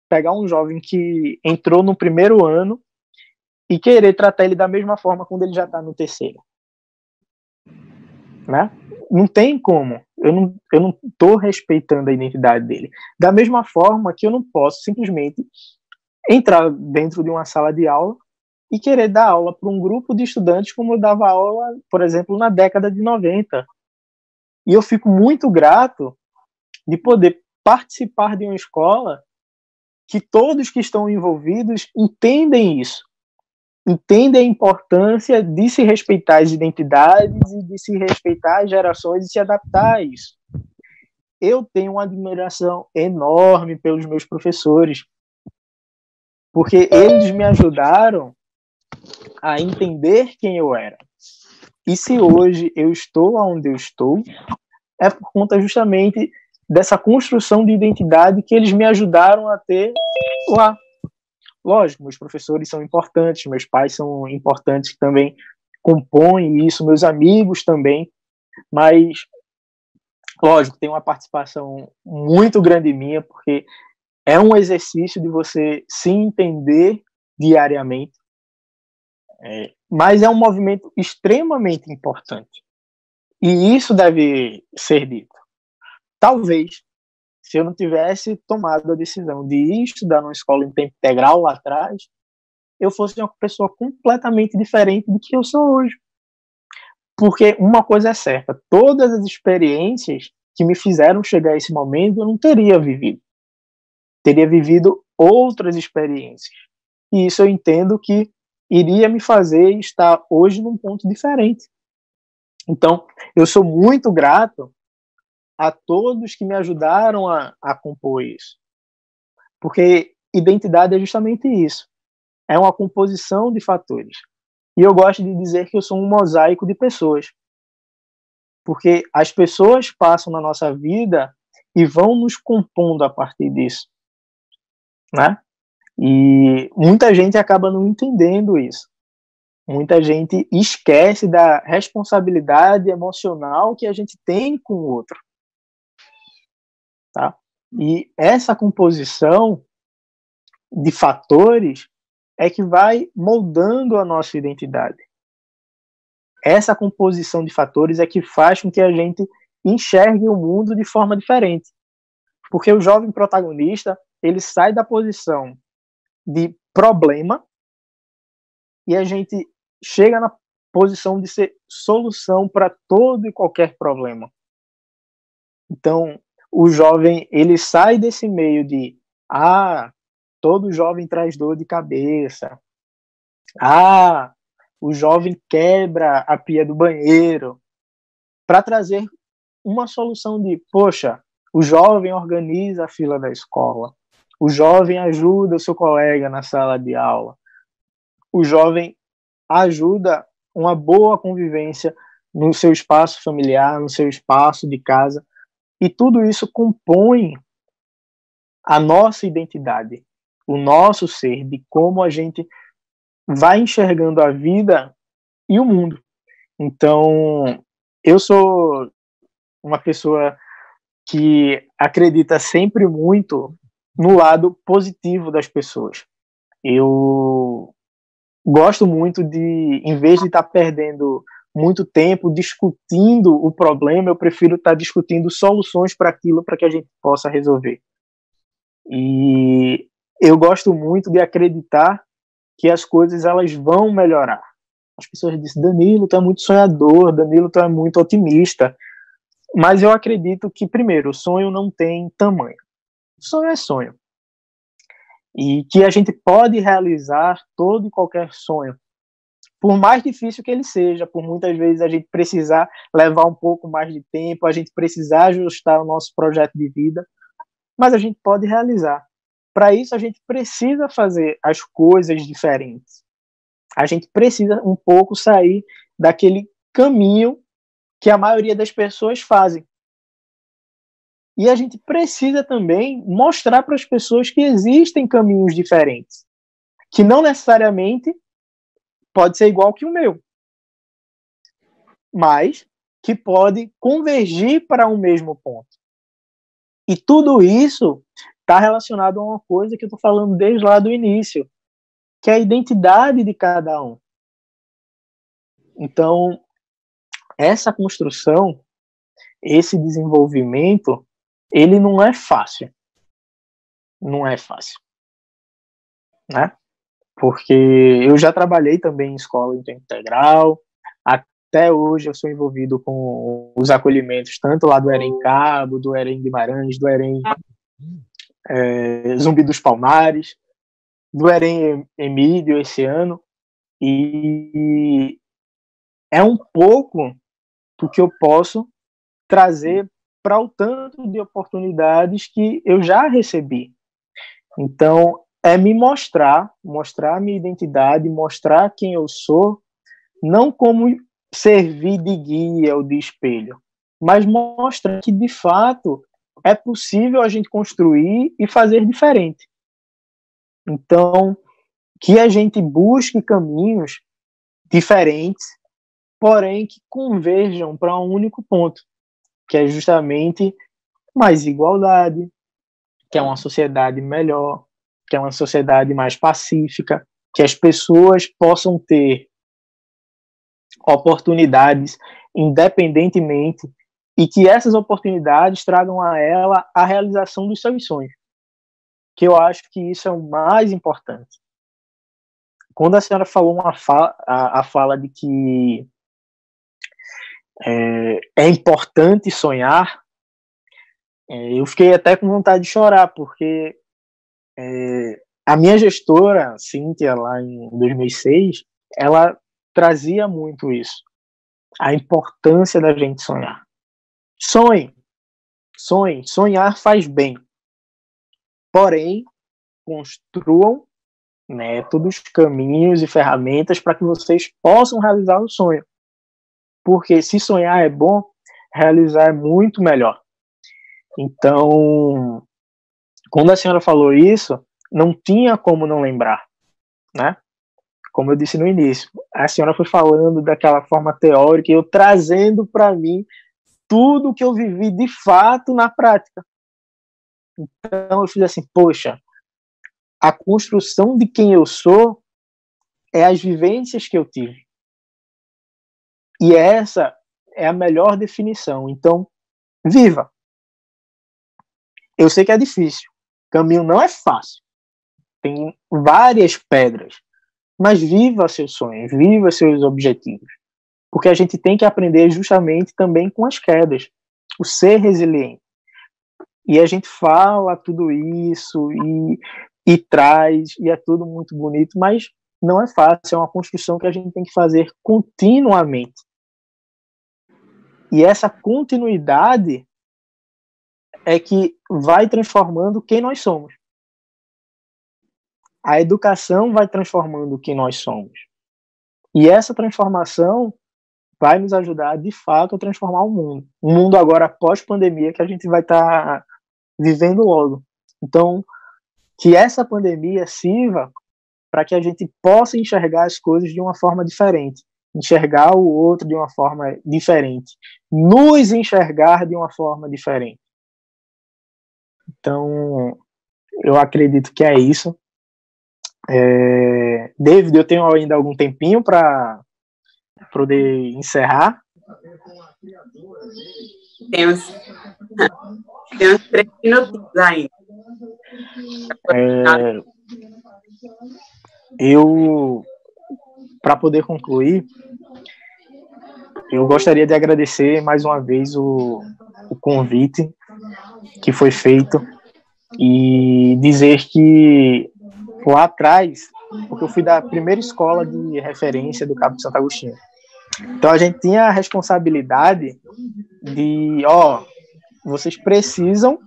pegar um jovem que entrou no primeiro ano e querer tratar ele da mesma forma quando ele já está no terceiro? Né? Não tem como. Eu não estou respeitando a identidade dele. Da mesma forma que eu não posso simplesmente entrar dentro de uma sala de aula e querer dar aula para um grupo de estudantes como eu dava aula, por exemplo, na década de 90. E eu fico muito grato de poder participar de uma escola que todos que estão envolvidos entendem isso, entendem a importância de se respeitar as identidades e de se respeitar as gerações e se adaptar a isso. Eu tenho uma admiração enorme pelos meus professores, porque eles me ajudaram a entender quem eu era. E se hoje eu estou onde eu estou, é por conta justamente dessa construção de identidade que eles me ajudaram a ter lá. Lógico, meus professores são importantes, meus pais são importantes, que também compõem isso, meus amigos também, mas, lógico, tem uma participação muito grande minha, porque é um exercício de você se entender diariamente, mas é um movimento extremamente importante. E isso deve ser dito. Talvez, se eu não tivesse tomado a decisão de ir estudar numa escola em tempo integral lá atrás, eu fosse uma pessoa completamente diferente do que eu sou hoje. Porque uma coisa é certa, todas as experiências que me fizeram chegar a esse momento eu não teria vivido. Teria vivido outras experiências. E isso eu entendo que iria me fazer estar hoje num ponto diferente. Então, eu sou muito grato a todos que me ajudaram a compor isso. Porque identidade é justamente isso. É uma composição de fatores. E eu gosto de dizer que eu sou um mosaico de pessoas. Porque as pessoas passam na nossa vida e vão nos compondo a partir disso. Né? E muita gente acaba não entendendo isso. Muita gente esquece da responsabilidade emocional que a gente tem com o outro. Tá? E essa composição de fatores é que vai moldando a nossa identidade. Essa composição de fatores é que faz com que a gente enxergue o mundo de forma diferente. Porque o jovem protagonista, ele sai da posição de problema e a gente chega na posição de ser solução para todo e qualquer problema. Então, o jovem, ele sai desse meio de todo jovem traz dor de cabeça. O jovem quebra a pia do banheiro, para trazer uma solução de, poxa, o jovem organiza a fila da escola, o jovem ajuda o seu colega na sala de aula, o jovem ajuda uma boa convivência no seu espaço familiar, no seu espaço de casa, e tudo isso compõe a nossa identidade, o nosso ser, de como a gente vai enxergando a vida e o mundo. Então, eu sou uma pessoa que acredita sempre muito no lado positivo das pessoas. Eu gosto muito de, em vez de estar perdendo muito tempo discutindo o problema, eu prefiro estar discutindo soluções para aquilo, para que a gente possa resolver. E eu gosto muito de acreditar que as coisas elas vão melhorar. As pessoas dizem, Danilo, tu é muito sonhador, Danilo, tu é muito otimista. Mas eu acredito que, primeiro, o sonho não tem tamanho. Sonho é sonho. E que a gente pode realizar todo e qualquer sonho. Por mais difícil que ele seja, por muitas vezes a gente precisar levar um pouco mais de tempo, a gente precisar ajustar o nosso projeto de vida, mas a gente pode realizar. Para isso, a gente precisa fazer as coisas diferentes. A gente precisa um pouco sair daquele caminho que a maioria das pessoas fazem. E a gente precisa também mostrar para as pessoas que existem caminhos diferentes, que não necessariamente pode ser igual que o meu, mas que pode convergir para um mesmo ponto. E tudo isso está relacionado a uma coisa que eu estou falando desde lá do início, que é a identidade de cada um. Então, essa construção, esse desenvolvimento, ele não é fácil. Não é fácil. Né? porque eu já trabalhei também em escola em tempo integral, até hoje eu sou envolvido com os acolhimentos, tanto lá do EREM Cabo, do EREM Guimarães, do EREM Zumbi dos Palmares, do EREM Emílio esse ano, e é um pouco do que eu posso trazer para o tanto de oportunidades que eu já recebi. Então, é me mostrar a minha identidade, mostrar quem eu sou, não como servir de guia ou de espelho, mas mostrar que, de fato, é possível a gente construir e fazer diferente. Então, que a gente busque caminhos diferentes, porém que converjam para um único ponto, que é justamente mais igualdade, que é uma sociedade melhor, que é uma sociedade mais pacífica, que as pessoas possam ter oportunidades independentemente e que essas oportunidades tragam a ela a realização dos seus sonhos, que eu acho que isso é o mais importante. Quando a senhora falou a fala de que é importante sonhar, eu fiquei até com vontade de chorar, porque a minha gestora, Cíntia, lá em 2006, ela trazia muito isso, a importância da gente sonhar. Sonhar faz bem, porém, construam métodos, caminhos e ferramentas para que vocês possam realizar o sonho. Porque se sonhar é bom, realizar é muito melhor. Então, quando a senhora falou isso, não tinha como não lembrar, né? Como eu disse no início, a senhora foi falando daquela forma teórica e eu trazendo para mim tudo que eu vivi de fato na prática. Então eu fiz assim, poxa, a construção de quem eu sou é as vivências que eu tive. E essa é a melhor definição. Então, viva. Eu sei que é difícil. O caminho não é fácil. Tem várias pedras. Mas viva seus sonhos, viva seus objetivos. Porque a gente tem que aprender justamente também com as quedas. O ser resiliente. E a gente fala tudo isso e traz, e é tudo muito bonito, mas não é fácil, é uma construção que a gente tem que fazer continuamente. E essa continuidade é que vai transformando quem nós somos. A educação vai transformando quem nós somos. E essa transformação vai nos ajudar, de fato, a transformar o mundo. Um mundo agora pós-pandemia que a gente vai estar vivendo logo. Então, que essa pandemia sirva para que a gente possa enxergar as coisas de uma forma diferente, enxergar o outro de uma forma diferente, nos enxergar de uma forma diferente. Então, eu acredito que é isso. David, eu tenho ainda algum tempinho para poder encerrar? Temos 3 minutos ainda. Eu, para poder concluir, eu gostaria de agradecer mais uma vez o convite que foi feito e dizer que lá atrás, porque eu fui da primeira escola de referência do Cabo de Santo Agostinho, então a gente tinha a responsabilidade de, vocês precisam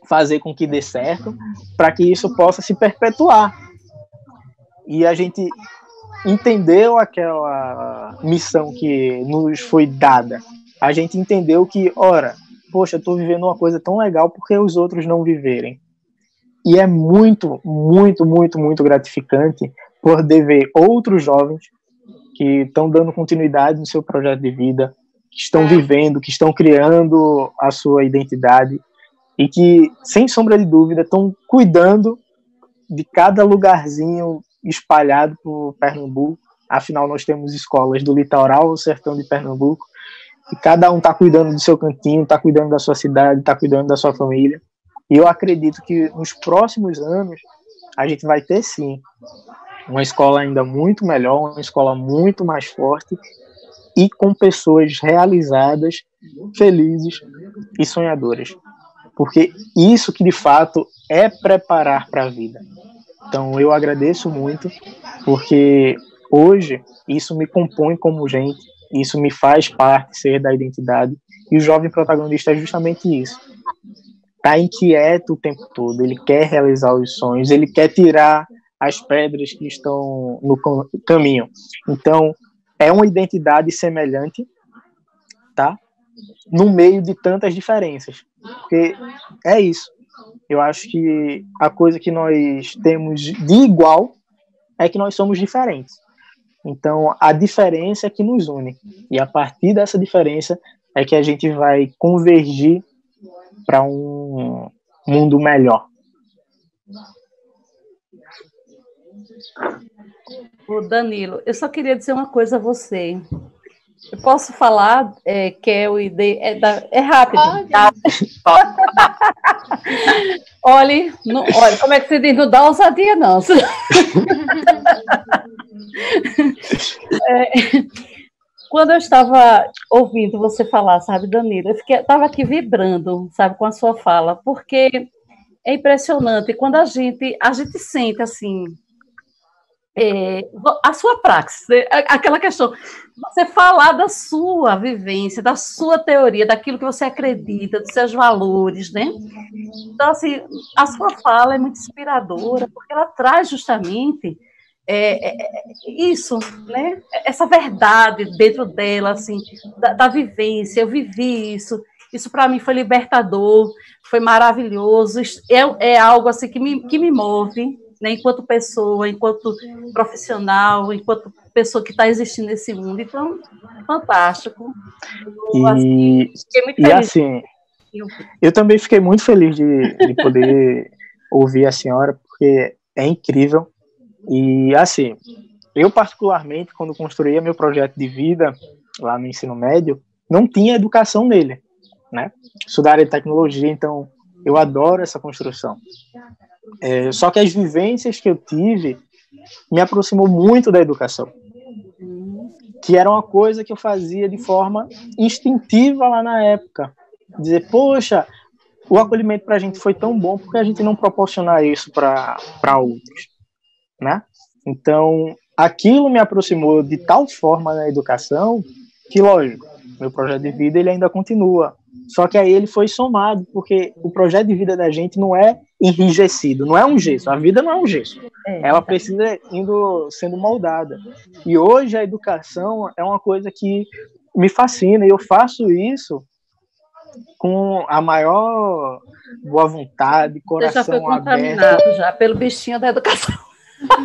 fazer com que dê certo para que isso possa se perpetuar. E a gente entendeu aquela missão que nos foi dada. A gente entendeu que, poxa, eu estou vivendo uma coisa tão legal, por que os outros não viverem? E é muito, muito, muito, muito gratificante poder ver outros jovens que estão dando continuidade no seu projeto de vida, que estão vivendo, que estão criando a sua identidade e que, sem sombra de dúvida, estão cuidando de cada lugarzinho espalhado por Pernambuco. Afinal, nós temos escolas do litoral ao sertão de Pernambuco e cada um está cuidando do seu cantinho, está cuidando da sua cidade, está cuidando da sua família. E eu acredito que nos próximos anos a gente vai ter, sim, uma escola ainda muito melhor, uma escola muito mais forte e com pessoas realizadas, felizes e sonhadoras. Porque isso que, de fato, é preparar para a vida. Então, eu agradeço muito, porque hoje isso me compõe como gente, isso me faz parte, ser da identidade, e o jovem protagonista é justamente isso. Está inquieto o tempo todo, ele quer realizar os sonhos, ele quer tirar as pedras que estão no caminho. Então, é uma identidade semelhante, tá? No meio de tantas diferenças. Porque é isso. Eu acho que a coisa que nós temos de igual é que nós somos diferentes. Então, a diferença é que nos une. E a partir dessa diferença é que a gente vai convergir para um mundo melhor. Ô Danilo, eu só queria dizer uma coisa a você. Eu posso falar, Kel, é rápido. Tá? Olha, como é que você diz? Não dá ousadia, não. Quando eu estava ouvindo você falar, sabe, Danilo, eu estava aqui vibrando, sabe, com a sua fala, porque é impressionante quando a gente sente, assim, a sua praxis, aquela questão, você falar da sua vivência, da sua teoria, daquilo que você acredita, dos seus valores, né? Então, assim, a sua fala é muito inspiradora, porque ela traz justamente isso, né? Essa verdade dentro dela, assim, da vivência. Eu vivi isso para mim foi libertador, foi maravilhoso, é algo assim que me move, né, enquanto pessoa, enquanto profissional, enquanto pessoa que está existindo nesse mundo. Então, fantástico. Fiquei muito feliz. E assim, eu também fiquei muito feliz de poder ouvir a senhora, porque é incrível. E assim, eu particularmente, quando construía meu projeto de vida lá no ensino médio, não tinha educação nele, né? Sou da área de tecnologia, então eu adoro essa construção. Só que as vivências que eu tive me aproximou muito da educação, que era uma coisa que eu fazia de forma instintiva lá na época. Dizer, poxa, o acolhimento para a gente foi tão bom, porque a gente não proporcionar isso para outros, né? Então, aquilo me aproximou de tal forma na educação que, lógico, meu projeto de vida ele ainda continua. Só que aí ele foi somado, porque o projeto de vida da gente não é enrijecido, não é um gesso. A vida não é um gesso. Ela precisa sendo moldada. E hoje a educação é uma coisa que me fascina, e eu faço isso com a maior boa vontade, coração aberto. Você já foi contaminado já pelo bichinho da educação.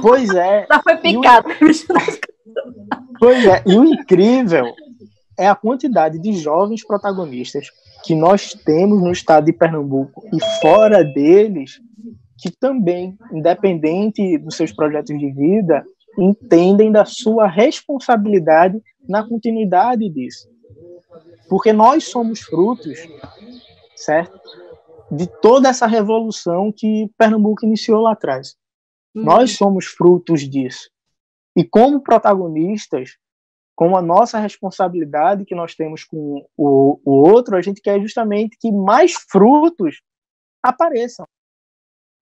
Pois é. Já foi picado. Pois é. E o incrível é a quantidade de jovens protagonistas que nós temos no estado de Pernambuco e fora deles, que também, independente dos seus projetos de vida, entendem da sua responsabilidade na continuidade disso. Porque nós somos frutos, certo? De toda essa revolução que Pernambuco iniciou lá atrás. Nós somos frutos disso. E como protagonistas, com a nossa responsabilidade que nós temos com o outro, a gente quer justamente que mais frutos apareçam.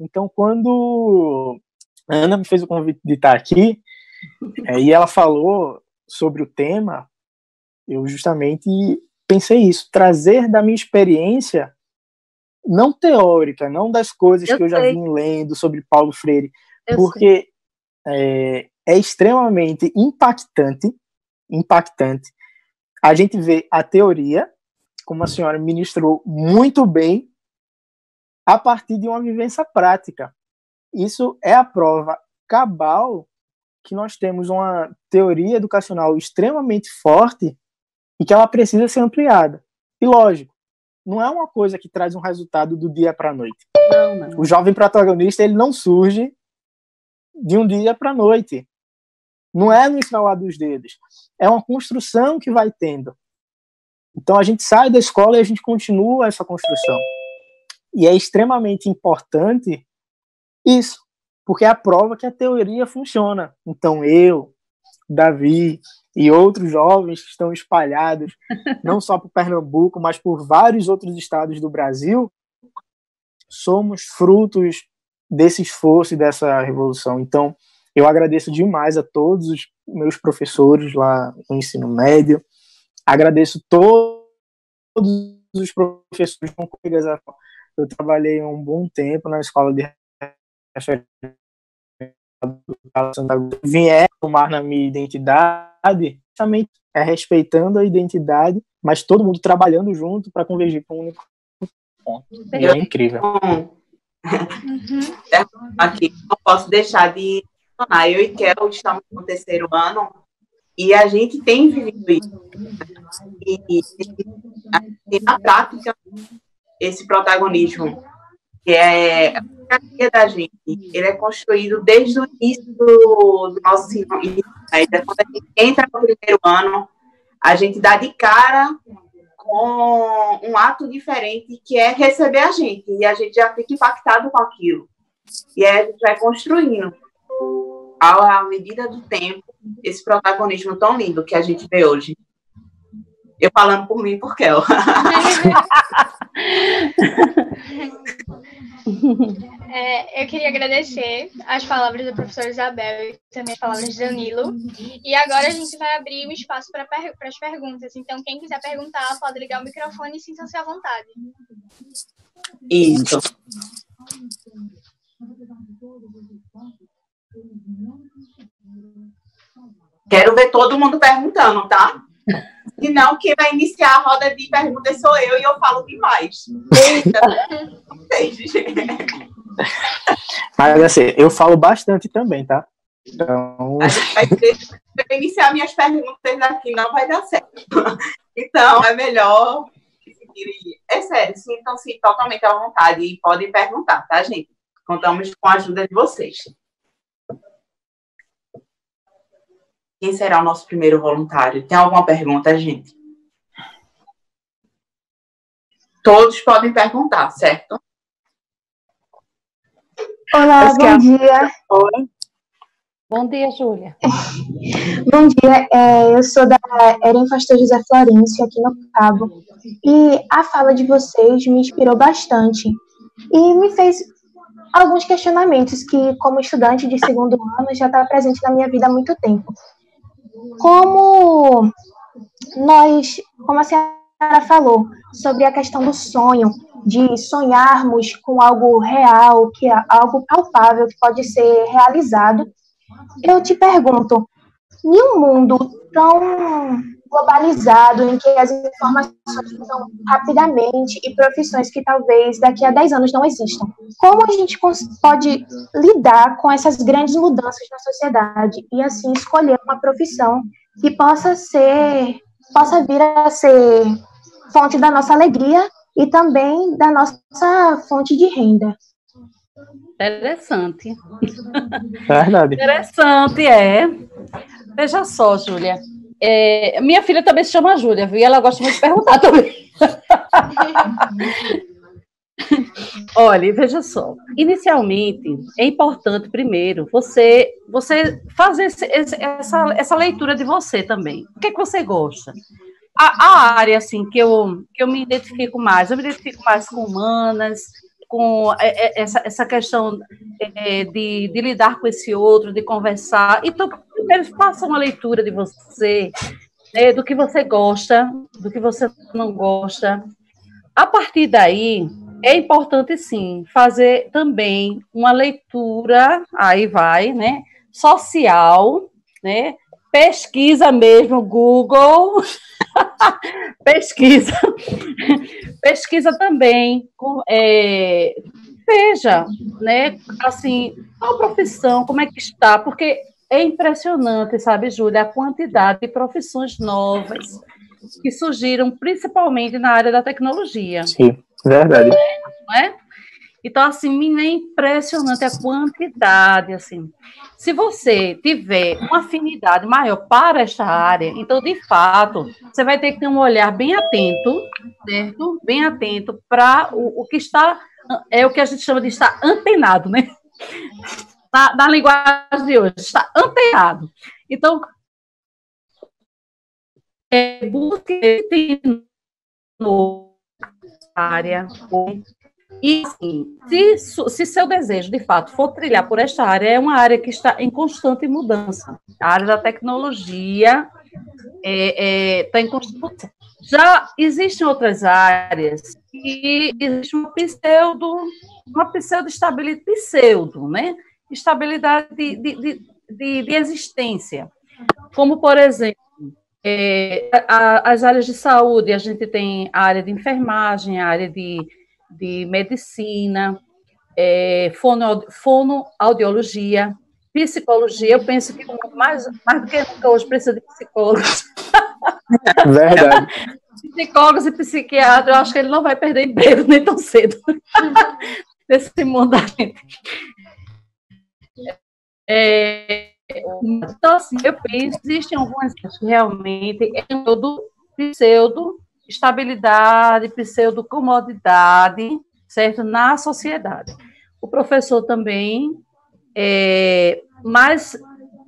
Então, quando a Ana me fez o convite de estar aqui, e ela falou sobre o tema, eu justamente pensei isso, trazer da minha experiência, não teórica, não das coisas que eu já vim lendo sobre Paulo Freire, porque é extremamente impactante a gente vê a teoria, como a senhora ministrou muito bem, a partir de uma vivência prática. Isso é a prova cabal que nós temos uma teoria educacional extremamente forte e que ela precisa ser ampliada. E, lógico, não é uma coisa que traz um resultado do dia para a noite. Não. O jovem protagonista ele não surge de um dia para a noite. Não é no instalar dos dedos. É uma construção que vai tendo. Então, a gente sai da escola e a gente continua essa construção. E é extremamente importante isso, porque é a prova que a teoria funciona. Então eu, Davi e outros jovens que estão espalhados, não só por Pernambuco, mas por vários outros estados do Brasil, somos frutos desse esforço e dessa revolução. Então, eu agradeço demais a todos os meus professores lá no ensino médio, agradeço todos os professores com colegas. Eu trabalhei um bom tempo na escola de referência vieram tomar na minha identidade, justamente respeitando a identidade, mas todo mundo trabalhando junto para convergir para um único ponto. E é incrível. Aqui, não posso deixar de mencionar, eu e Kel estamos no 3º ano e a gente tem vivido isso. E na prática, esse protagonismo, que é a vida da gente, ele é construído desde o início do nosso ensino. Quando a gente entra no 1º ano, a gente dá de cara com um ato diferente, que é receber a gente, e a gente já fica impactado com aquilo. E aí a gente vai construindo, à medida do tempo, esse protagonismo tão lindo que a gente vê hoje. Eu falando por mim e por Kel. Eu queria agradecer as palavras da professora Isabel e também as palavras de Danilo. E agora a gente vai abrir o espaço para as perguntas. Então, quem quiser perguntar, pode ligar o microfone e sinta-se à vontade. Isso. Quero ver todo mundo perguntando, tá? E não, quem vai iniciar a roda de perguntas sou eu e eu falo demais. Eita, mas assim, eu falo bastante também, tá? Então... A gente vai iniciar minhas perguntas aqui, não vai dar certo. Então, é melhor... É sério, sintam-se totalmente à vontade e podem perguntar, tá, gente? Contamos com a ajuda de vocês. Quem será o nosso primeiro voluntário? Tem alguma pergunta, gente? Todos podem perguntar, certo? Olá, bom dia. Oi. Bom dia, Júlia. Bom dia, eu sou da Eren Pastor José Florencio, aqui no Cabo, e a fala de vocês me inspirou bastante e me fez alguns questionamentos que, como estudante de 2º ano, já está presente na minha vida há muito tempo. Como a senhora falou, sobre a questão do sonho, de sonharmos com algo real, que é algo palpável, que pode ser realizado, eu te pergunto, em um mundo tão globalizado, em que as informações chegam rapidamente e profissões que talvez daqui a 10 anos não existam, como a gente pode lidar com essas grandes mudanças na sociedade e assim escolher uma profissão que possa vir a ser fonte da nossa alegria e também da nossa fonte de renda? Interessante. Verdade. Interessante, Veja só, Júlia. Minha filha também se chama Júlia, viu? E ela gosta muito de perguntar também. Olha, veja só. Inicialmente, é importante, primeiro, você fazer essa leitura de você também. O que é que você gosta? A área, assim, que eu me identifico mais, com humanas, com essa questão de lidar com esse outro, de conversar. Então, primeiro, faça uma leitura de você, do que você gosta, do que você não gosta. A partir daí, é importante, sim, fazer também uma leitura, social, né? Pesquisa mesmo, Google, pesquisa também, veja, né, assim, qual profissão, como é que está, porque é impressionante, sabe, Júlia, a quantidade de profissões novas que surgiram, principalmente na área da tecnologia. Sim, verdade. Não é? Então, assim, é impressionante a quantidade, assim. Se você tiver uma afinidade maior para esta área, então, de fato, você vai ter que ter um olhar bem atento, certo? Bem atento para o que está, o que a gente chama de estar antenado, né? na linguagem de hoje, está antenado. Então, busque no área. E, assim, se seu desejo, de fato, for trilhar por esta área, é uma área que está em constante mudança. A área da tecnologia está em constante mudança. Já existem outras áreas que existe uma pseudo-estabilidade, né? Estabilidade de existência. Como, por exemplo, as áreas de saúde, a gente tem a área de enfermagem, a área de medicina, fonoaudiologia, psicologia. Eu penso que mais do que nunca hoje precisa de psicólogos. Verdade. Psicólogos e psiquiatras, eu acho que ele não vai perder emprego nem tão cedo nesse mundo da gente. Então, assim, eu penso que existem algumas coisas que realmente é todo pseudo-estabilidade, pseudo-comodidade, certo? Na sociedade. O professor também, mas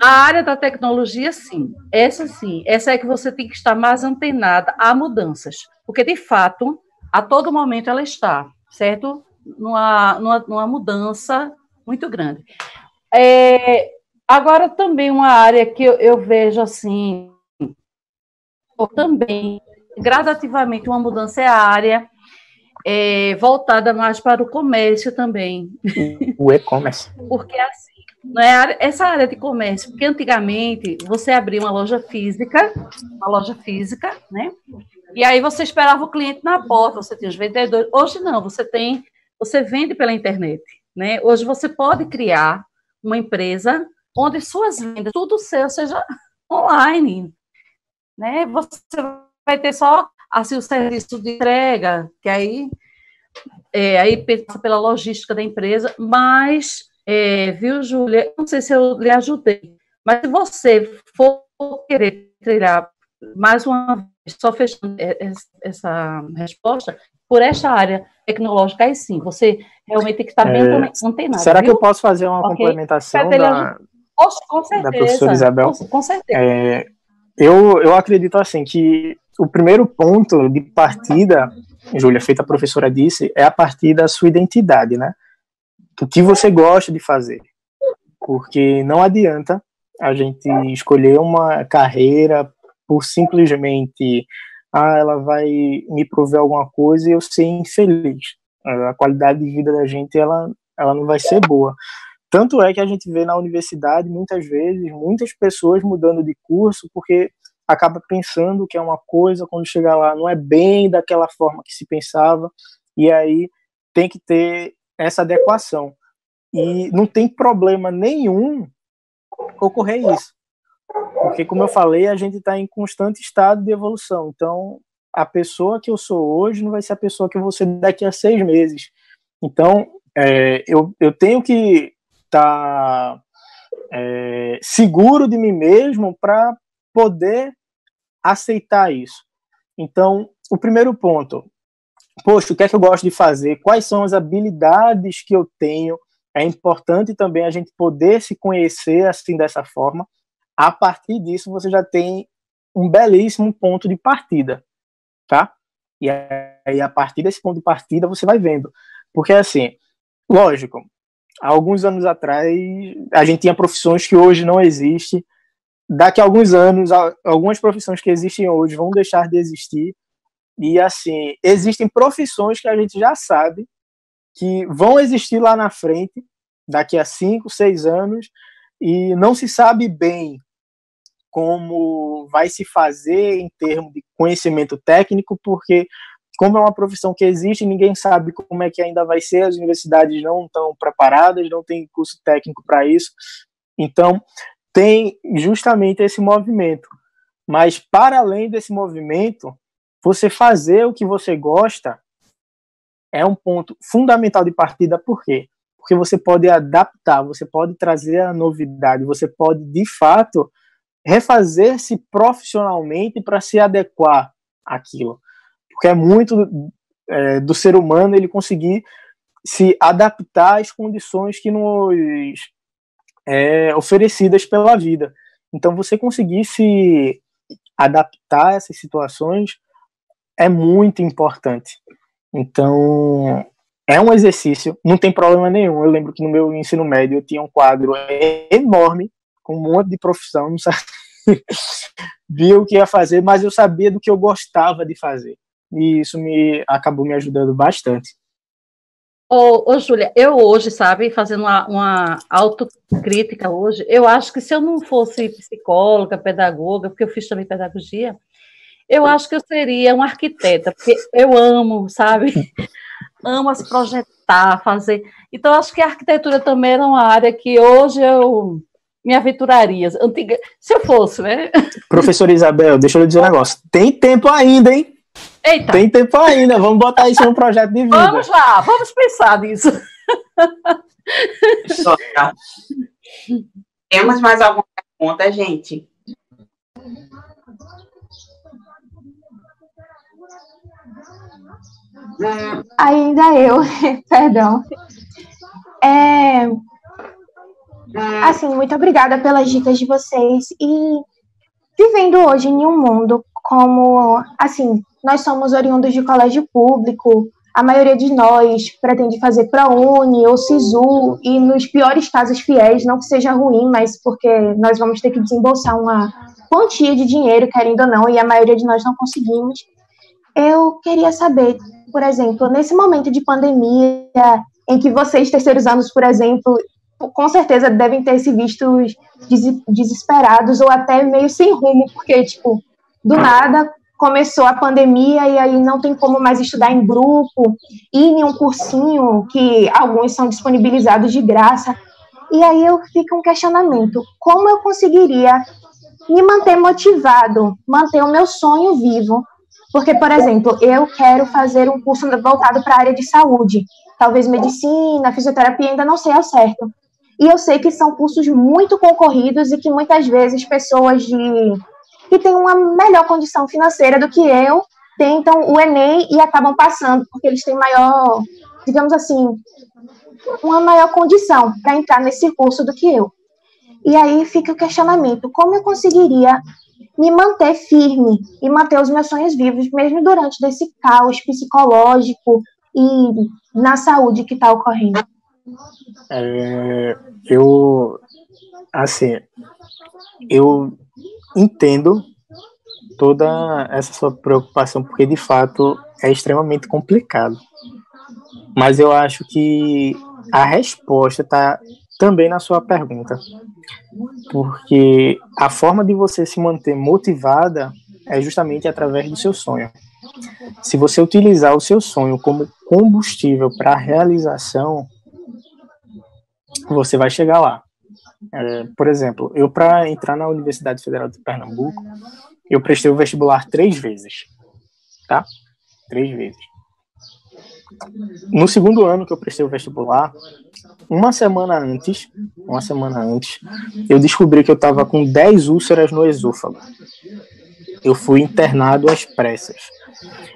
a área da tecnologia, sim, essa é que você tem que estar mais antenada a mudanças, porque, de fato, a todo momento ela está, certo? Numa mudança muito grande. Agora, também uma área que eu vejo, assim, também, gradativamente, uma mudança é a área voltada mais para o comércio também. O e-commerce. Porque, assim, não é essa área de comércio, porque antigamente você abria uma loja física, né? E aí você esperava o cliente na porta, você tinha os vendedores. Hoje não, você vende pela internet, né? Hoje você pode criar uma empresa onde suas vendas, tudo seu, seja online, né? Você vai ter só assim, o serviço de entrega, que aí passa pela logística da empresa, mas, viu, Júlia, não sei se eu lhe ajudei, mas se você for querer trilhar mais uma vez, só fechando essa resposta, por esta área tecnológica, aí sim, você realmente tem que estar bem antenado. Será viu? que eu posso fazer uma complementação com certeza, da professora Isabel? Com certeza. Eu acredito assim que o primeiro ponto de partida, Júlia, feita a professora disse, é a partir da sua identidade, né? O que você gosta de fazer. Porque não adianta a gente escolher uma carreira por simplesmente ela vai me prover alguma coisa e eu ser infeliz. A qualidade de vida da gente ela não vai ser boa. Tanto é que a gente vê na universidade, muitas vezes, muitas pessoas mudando de curso porque acaba pensando que é uma coisa, quando chega lá não é bem daquela forma que se pensava, e aí tem que ter essa adequação. E não tem problema nenhum ocorrer isso. Porque, como eu falei, a gente está em constante estado de evolução. Então, a pessoa que eu sou hoje não vai ser a pessoa que eu vou ser daqui a 6 meses. Então, eu tenho que estar seguro de mim mesmo para poder aceitar isso. Então, o primeiro ponto, poxa, o que é que eu gosto de fazer? Quais são as habilidades que eu tenho? É importante também a gente poder se conhecer assim dessa forma. A partir disso, você já tem um belíssimo ponto de partida, tá? E aí, a partir desse ponto de partida, você vai vendo. Porque, assim, lógico, há alguns anos atrás, a gente tinha profissões que hoje não existem. Daqui a alguns anos, algumas profissões que existem hoje vão deixar de existir. E, assim, existem profissões que a gente já sabe que vão existir lá na frente, daqui a 5, 6 anos, e não se sabe bem como vai se fazer em termos de conhecimento técnico, porque como é uma profissão que existe, ninguém sabe como é que ainda vai ser, as universidades não estão preparadas, não tem curso técnico para isso, então tem justamente esse movimento. Mas para além desse movimento, você fazer o que você gosta é um ponto fundamental de partida. Por quê? Porque você pode adaptar, você pode trazer a novidade, você pode, de fato, refazer-se profissionalmente para se adequar àquilo. Porque é muito do ser humano ele conseguir se adaptar às condições que nos oferecidas pela vida. Então, você conseguir se adaptar a essas situações é muito importante. Então, é um exercício, não tem problema nenhum. Eu lembro que no meu ensino médio eu tinha um quadro enorme, com um monte de profissão, não sabia via o que ia fazer, mas eu sabia do que eu gostava de fazer. E isso acabou me ajudando bastante. Ô, Júlia, eu hoje, sabe, fazendo uma autocrítica hoje, eu acho que se eu não fosse psicóloga, pedagoga, porque eu fiz também pedagogia, eu acho que eu seria uma arquiteta, porque eu amo, sabe, amo as projetar, fazer. Então, acho que a arquitetura também era uma área que hoje eu me aventuraria. Se eu fosse, né? Professora Isabel, deixa eu lhe dizer um negócio. Tem tempo ainda, hein? Eita. Tem tempo ainda, vamos botar isso no projeto de vida. Vamos lá, vamos pensar nisso. Temos mais alguma pergunta, gente? Ainda eu, perdão. Assim, muito obrigada pelas dicas de vocês. E vivendo hoje em um mundo como, assim, nós somos oriundos de colégio público, a maioria de nós pretende fazer ProUni ou SISU, e nos piores casos fiéis, não que seja ruim, mas porque nós vamos ter que desembolsar uma quantia de dinheiro, querendo ou não, e a maioria de nós não conseguimos. Eu queria saber, por exemplo, nesse momento de pandemia, em que vocês, terceiros anos, por exemplo, com certeza devem ter se visto desesperados ou até meio sem rumo, porque, tipo, do nada começou a pandemia e aí não tem como mais estudar em grupo, ir em um cursinho que alguns são disponibilizados de graça. E aí fica um questionamento: como eu conseguiria me manter motivado, manter o meu sonho vivo? Porque, por exemplo, eu quero fazer um curso voltado para a área de saúde, talvez medicina, fisioterapia, ainda não sei ao certo. E eu sei que são cursos muito concorridos e que muitas vezes pessoas que têm uma melhor condição financeira do que eu tentam o Enem e acabam passando, porque eles têm maior, digamos assim, uma maior condição para entrar nesse curso do que eu. E aí fica o questionamento: como eu conseguiria me manter firme e manter os meus sonhos vivos, mesmo durante desse caos psicológico e na saúde que está ocorrendo? Eu entendo toda essa sua preocupação, porque de fato é extremamente complicado. Mas eu acho que a resposta está também na sua pergunta, porque a forma de você se manter motivada é justamente através do seu sonho. Se você utilizar o seu sonho como combustível para a realização, você vai chegar lá. Por exemplo, eu, para entrar na Universidade Federal de Pernambuco, eu prestei o vestibular 3 vezes, tá? 3 vezes. No segundo ano que eu prestei o vestibular, uma semana antes, eu descobri que eu estava com 10 úlceras no esôfago. Eu fui internado às pressas.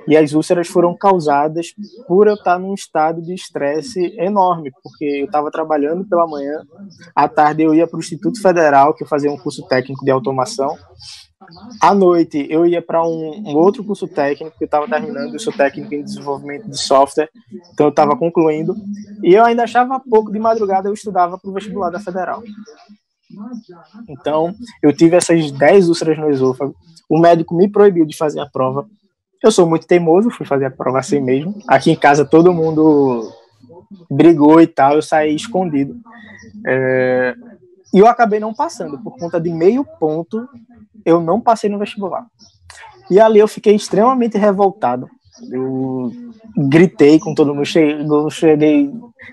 E as úlceras foram causadas por eu estar num estado de estresse enorme, porque eu estava trabalhando pela manhã, à tarde eu ia para o Instituto Federal, que eu fazia um curso técnico de automação, à noite eu ia para um outro curso técnico, que eu estava terminando, eu sou técnico em desenvolvimento de software, então eu estava concluindo, e eu ainda achava pouco, de madrugada eu estudava para o vestibular da Federal. Então, eu tive essas 10 úlceras no esôfago, o médico me proibiu de fazer a prova. Eu sou muito teimoso, fui fazer a prova assim mesmo. Aqui em casa todo mundo brigou e tal, eu saí escondido. E eu acabei não passando, por conta de meio ponto, eu não passei no vestibular. E ali eu fiquei extremamente revoltado. Eu gritei com todo mundo,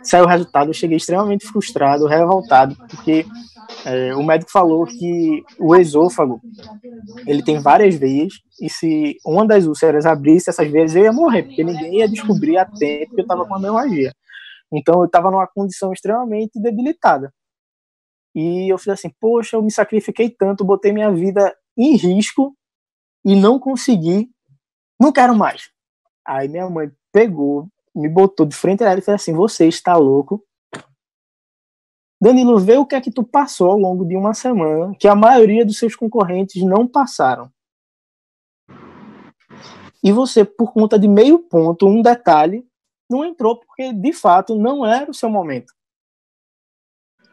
saiu o resultado, eu cheguei extremamente frustrado, revoltado, porque o médico falou que o esôfago, ele tem várias veias, e se uma das úlceras abrisse essas veias, eu ia morrer, porque ninguém ia descobrir a tempo que eu estava com a hemorragia. Então eu estava numa condição extremamente debilitada. E eu falei assim, poxa, eu me sacrifiquei tanto, botei minha vida em risco e não consegui, não quero mais. Aí minha mãe pegou, me botou de frente a ela e falou assim, você está louco? Danilo, vê o que é que tu passou ao longo de uma semana que a maioria dos seus concorrentes não passaram. E você, por conta de meio ponto, um detalhe, não entrou porque, de fato, não era o seu momento.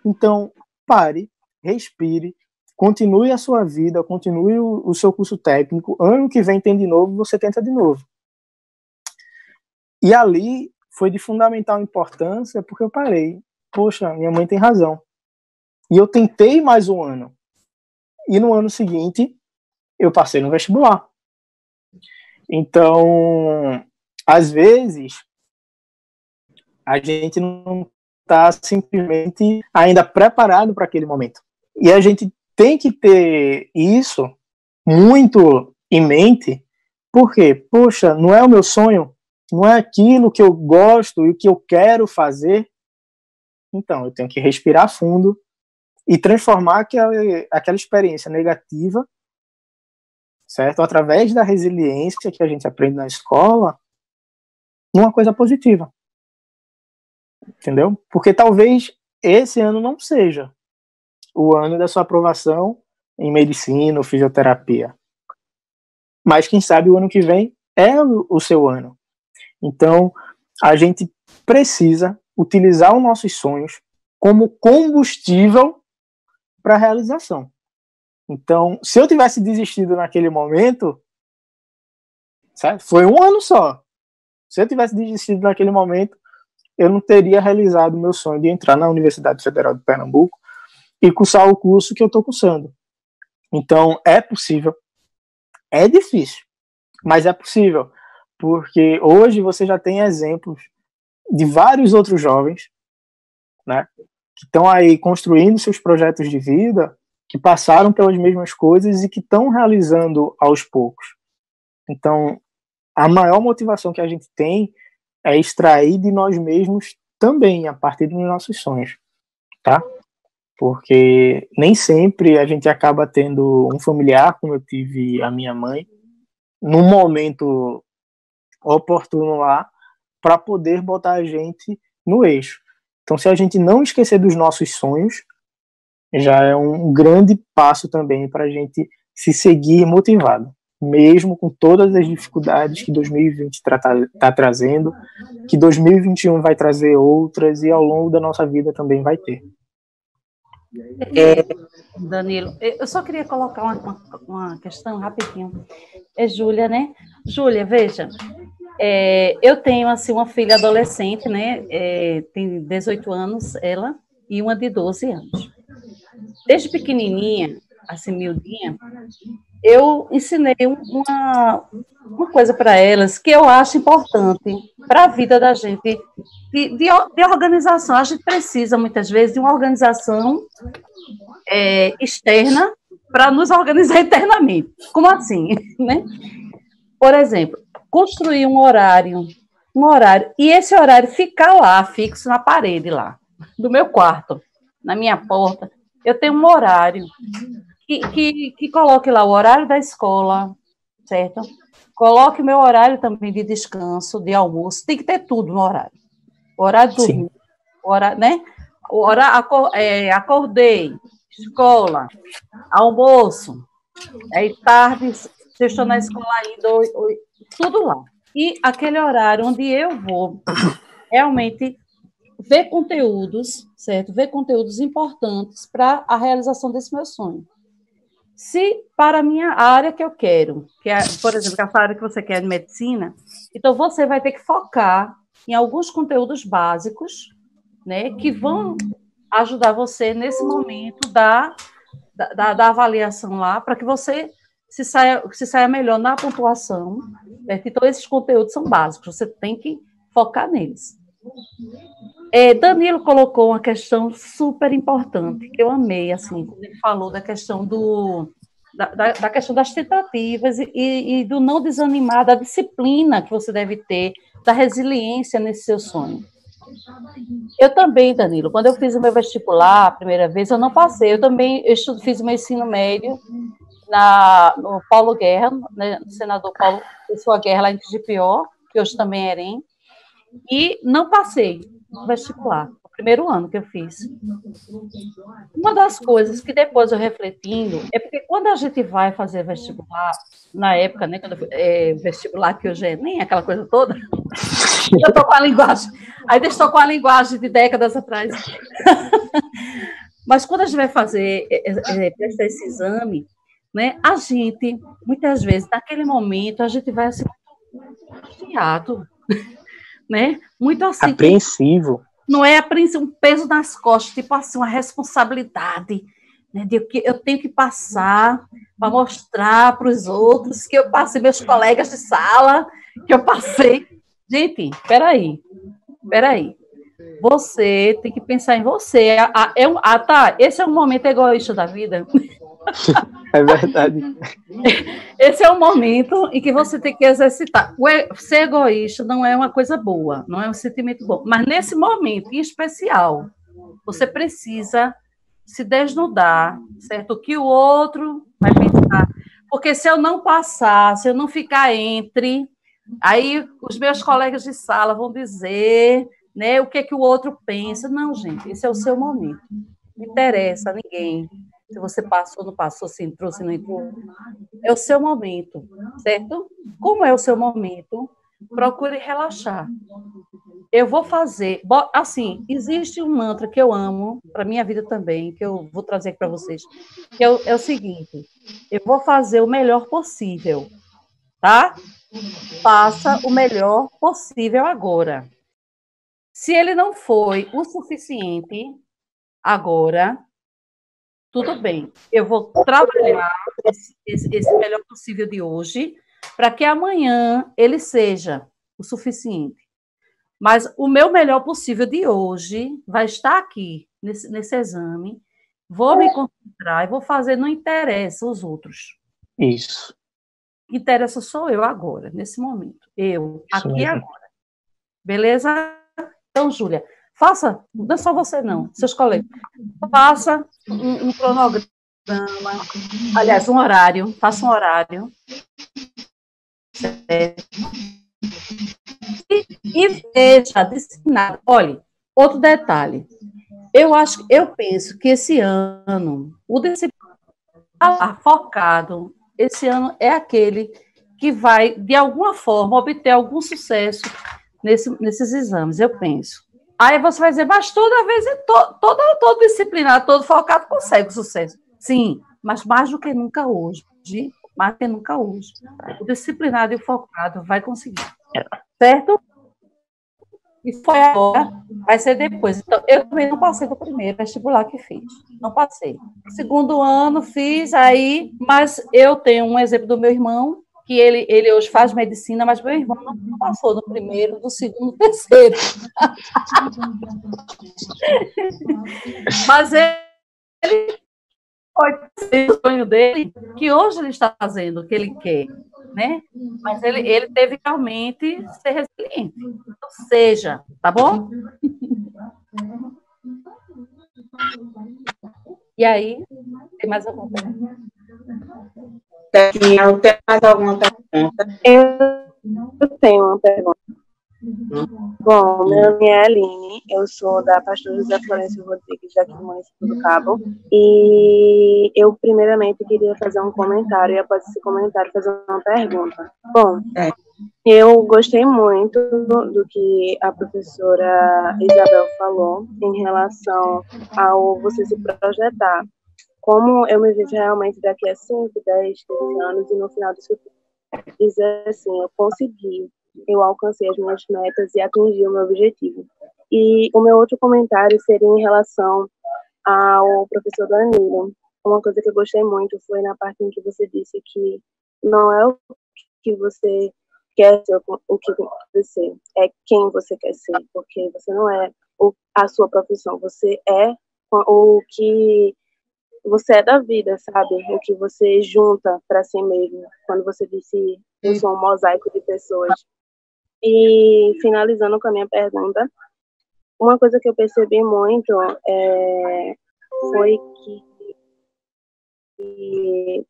Então, pare, respire, continue a sua vida, continue o seu curso técnico. Ano que vem tem de novo, você tenta de novo. E ali foi de fundamental importância porque eu parei. Poxa, minha mãe tem razão. E eu tentei mais um ano. E no ano seguinte, eu passei no vestibular. Então, às vezes, a gente não está simplesmente ainda preparado para aquele momento. E a gente tem que ter isso muito em mente, porque, poxa, não é o meu sonho, não é aquilo que eu gosto e o que eu quero fazer. Então, eu tenho que respirar fundo e transformar aquela experiência negativa, certo? Através da resiliência que a gente aprende na escola, numa coisa positiva. Entendeu? Porque talvez esse ano não seja o ano da sua aprovação em medicina ou fisioterapia. Mas quem sabe o ano que vem é o seu ano. Então, a gente precisa utilizar os nossos sonhos como combustível para a realização. Então, se eu tivesse desistido naquele momento, sabe? Foi um ano só. Se eu tivesse desistido naquele momento, eu não teria realizado o meu sonho de entrar na Universidade Federal de Pernambuco e cursar o curso que eu estou cursando. Então, é possível. É difícil, mas é possível. Porque hoje você já tem exemplos de vários outros jovens, né, que estão aí construindo seus projetos de vida, que passaram pelas mesmas coisas e que estão realizando aos poucos. Então, a maior motivação que a gente tem é extrair de nós mesmos também, a partir dos nossos sonhos, tá? Porque nem sempre a gente acaba tendo um familiar, como eu tive a minha mãe, num momento oportuno lá, para poder botar a gente no eixo. Então, se a gente não esquecer dos nossos sonhos, já é um grande passo também para a gente se seguir motivado, mesmo com todas as dificuldades que 2020 está trazendo, que 2021 vai trazer outras e ao longo da nossa vida também vai ter. Danilo, eu só queria colocar uma questão rapidinho. É Júlia, né? Júlia, veja, eu tenho assim, uma filha adolescente, né? Tem 18 anos, ela, e uma de 12 anos. Desde pequenininha, assim, miudinha, eu ensinei uma coisa para elas que eu acho importante para a vida da gente, de organização. A gente precisa, muitas vezes, de uma organização externa para nos organizar internamente. Como assim? Né? Por exemplo, construir um horário, e esse horário ficar lá, fixo na parede lá, do meu quarto, na minha porta. Eu tenho um horário que coloque lá o horário da escola, certo? Coloque o meu horário também de descanso, de almoço, tem que ter tudo no horário. O horário do dormir, horário, né? O horário, acordei, escola, almoço, aí tarde, se eu estou na escola ainda, tudo lá. E aquele horário onde eu vou realmente ver conteúdos, certo? Ver conteúdos importantes para a realização desse meu sonho. Se para a minha área que eu quero, que é, por exemplo, essa área que você quer de medicina, então você vai ter que focar em alguns conteúdos básicos, né, que vão ajudar você nesse momento da avaliação lá, para que você se saia melhor na pontuação, certo? Então, esses conteúdos são básicos, você tem que focar neles. Danilo colocou uma questão super importante, que eu amei, assim, quando ele falou da questão da questão das tentativas e do não desanimar, da disciplina que você deve ter, da resiliência nesse seu sonho. Eu também, Danilo, quando eu fiz o meu vestibular a primeira vez, eu não passei, fiz o meu ensino médio no Paulo Guerra, né, no senador Paulo Guerra, lá em Tigipió, que hoje também é EREM, e não passei no vestibular, primeiro ano que eu fiz. Uma das coisas que depois eu refletindo é porque quando a gente vai fazer vestibular, na época, né, quando vestibular que hoje nem aquela coisa toda, eu estou com a linguagem, ainda estou com a linguagem de décadas atrás. Mas quando a gente vai fazer, prestar esse exame, né, a gente, muitas vezes, naquele momento, a gente vai assim, teatro, né, muito assim. Apreensivo. Não é um peso nas costas, tipo assim, uma responsabilidade, né, de que eu tenho que passar para mostrar para os outros que eu passei, meus colegas de sala, que eu passei. Gente, peraí. Você tem que pensar em você. Tá, esse é um momento egoísta da vida. É verdade. Esse é o momento em que você tem que exercitar. Ser egoísta não é uma coisa boa, não é um sentimento bom. Mas nesse momento em especial, você precisa se desnudar, certo? O que o outro vai pensar. Porque se eu não passar, se eu não ficar entre, aí os meus colegas de sala vão dizer, né, o que é que o outro pensa. Não, gente, esse é o seu momento. Não interessa a ninguém se você passou, não passou, se entrou, se não entrou. É o seu momento, certo? Como é o seu momento, procure relaxar. Eu vou fazer... Assim, existe um mantra que eu amo, para a minha vida também, que eu vou trazer aqui para vocês, que é o seguinte: eu vou fazer o melhor possível, tá? Faça o melhor possível agora. Se ele não foi o suficiente agora, tudo bem, eu vou trabalhar esse melhor possível de hoje para que amanhã ele seja o suficiente. Mas o meu melhor possível de hoje vai estar aqui, nesse exame. Vou me concentrar e vou fazer, não interessa os outros. Isso. Interessa sou eu agora, nesse momento. Eu, Isso aqui e mesmo. agora. Beleza? Então, Júlia, faça, não é só você não, seus colegas, faça um cronograma, aliás, um horário, faça um horário, certo? E veja, disciplinado. Olha, outro detalhe, eu penso que esse ano, o disciplinado focado, esse ano é aquele que vai, de alguma forma, obter algum sucesso nesses exames, eu penso. Aí você vai dizer, mas toda vez, todo disciplinado, todo focado, consegue sucesso. Sim, mas mais do que nunca hoje. Mais do que nunca hoje. O disciplinado e o focado vai conseguir. Certo? E foi agora, vai ser depois. Então, eu também não passei do primeiro vestibular que fiz. Não passei. Segundo ano, fiz aí, mas eu tenho um exemplo do meu irmão, que ele hoje faz medicina, mas meu irmão não passou do primeiro, do segundo, do terceiro. Mas ele foi o sonho dele, que hoje ele está fazendo o que ele quer, né? Mas ele teve que realmente ser resiliente. Então, seja, tá bom? E aí, tem mais alguma pergunta? Tem mais alguma pergunta? Eu tenho uma pergunta. Bom, meu nome é Aline, eu sou da Pastor José Florencio Rodrigues, aqui no município do Cabo, e eu primeiramente queria fazer um comentário, e após esse comentário fazer uma pergunta. Bom, eu gostei muito do que a professora Isabel falou em relação ao você se projetar, como eu me vejo realmente daqui a 5, 10, 15 anos, e no final disso dizer assim, eu consegui, eu alcancei as minhas metas e atingi o meu objetivo. E o meu outro comentário seria em relação ao professor Danilo. Uma coisa que eu gostei muito foi na parte em que você disse que não é o que você quer ser, o que você ser, é quem você quer ser, porque você não é a sua profissão, você é o que você é da vida, sabe? O que você junta para si mesmo. Quando você disse, eu sou um mosaico de pessoas. E finalizando com a minha pergunta, uma coisa que eu percebi muito foi que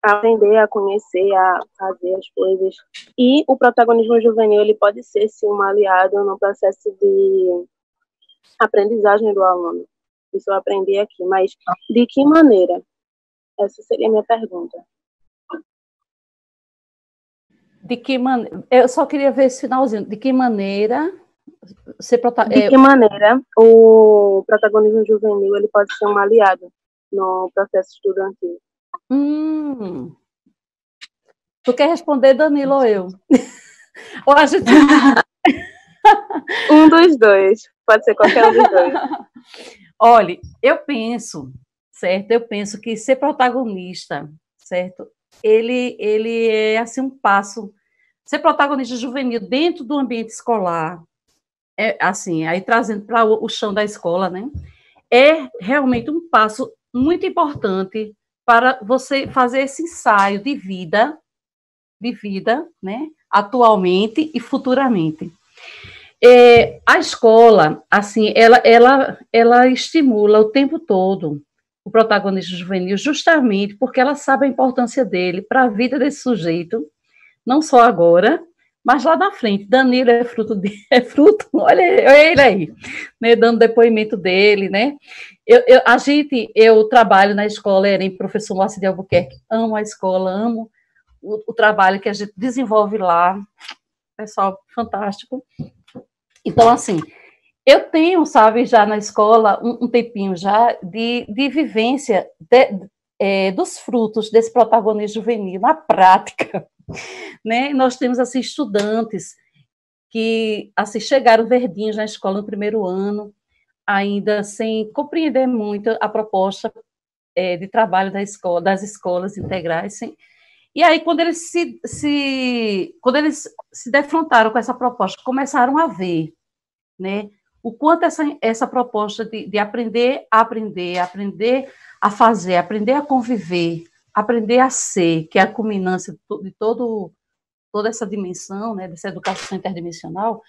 aprender a conhecer, a fazer as coisas. E o protagonismo juvenil, ele pode ser, sim, um aliado no processo aprendizagem do aluno. Isso eu aprendi aqui, mas de que maneira? Essa seria a minha pergunta. De que maneira? Eu só queria ver esse finalzinho. De que maneira de que maneira o protagonismo juvenil ele pode ser um aliado no processo estudantil? Tu quer responder, Danilo, ou eu? Ou a gente... Um dos dois. Pode ser qualquer um dos dois. Olha, eu penso, certo? Eu penso que ser protagonista, certo? Ele é, assim, um passo... Ser protagonista juvenil dentro do ambiente escolar, assim, aí trazendo para o chão da escola, né? É realmente um passo muito importante para você fazer esse ensaio de vida, né? Atualmente e futuramente. A escola, assim, ela estimula o tempo todo o protagonismo juvenil, justamente porque ela sabe a importância dele para a vida desse sujeito, não só agora, mas lá na frente. Danilo é fruto, olha ele aí, né, dando depoimento dele, né? Eu trabalho na escola EREM, professor Moacir de Albuquerque, amo a escola, amo o trabalho que a gente desenvolve lá, pessoal fantástico. Então, assim, eu tenho, sabe, já na escola, um tempinho já de vivência dos frutos desse protagonismo juvenil, na prática, né? Nós temos, assim, estudantes que, assim, chegaram verdinhos na escola no primeiro ano, ainda sem compreender muito a proposta de trabalho das escolas integrais, e aí, quando eles se defrontaram com essa proposta, começaram a ver, né, o quanto essa proposta de aprender a fazer, aprender a conviver, aprender a ser, que é a culminância de toda essa dimensão, né, dessa educação interdimensional,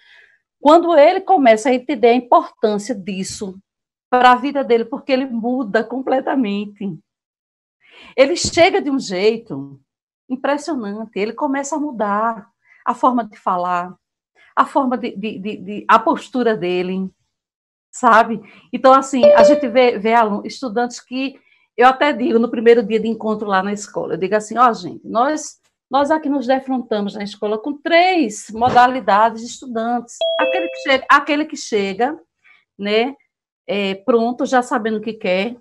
quando ele começa a entender a importância disso para a vida dele, porque ele muda completamente. Ele chega de um jeito impressionante, ele começa a mudar a forma de falar, a forma a postura dele, sabe? Então, assim, a gente vê estudantes que, eu até digo, no primeiro dia de encontro lá na escola, eu digo assim, gente, nós aqui nos defrontamos na escola com 3 modalidades de estudantes. Aquele que chega, né, pronto, já sabendo o que quer,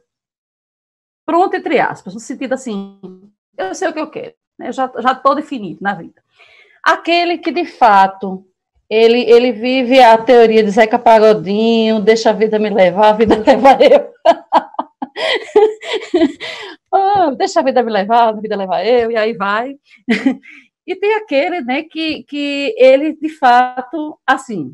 pronto, entre aspas, no sentido assim, eu sei o que eu quero, né, já estou definido na vida. Aquele que, de fato, ele vive a teoria de Zeca Pagodinho, deixa a vida me levar, a vida leva eu. Deixa a vida me levar, a vida leva eu, e aí vai. E tem aquele, né, que ele, de fato, assim,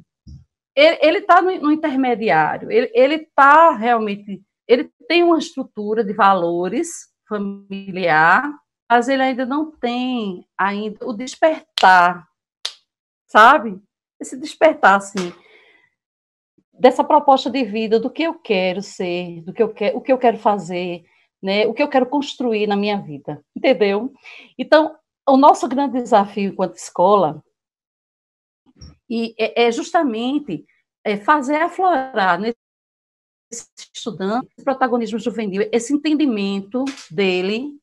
ele está no intermediário, ele está realmente, ele tem uma estrutura de valores familiar, mas ele ainda não tem o despertar, sabe? Esse despertar, assim, dessa proposta de vida, do que eu quero ser, o que eu quero fazer, né? O que eu quero construir na minha vida, entendeu? Então, o nosso grande desafio enquanto escola é justamente fazer aflorar nesse estudante esse protagonismo juvenil, esse entendimento dele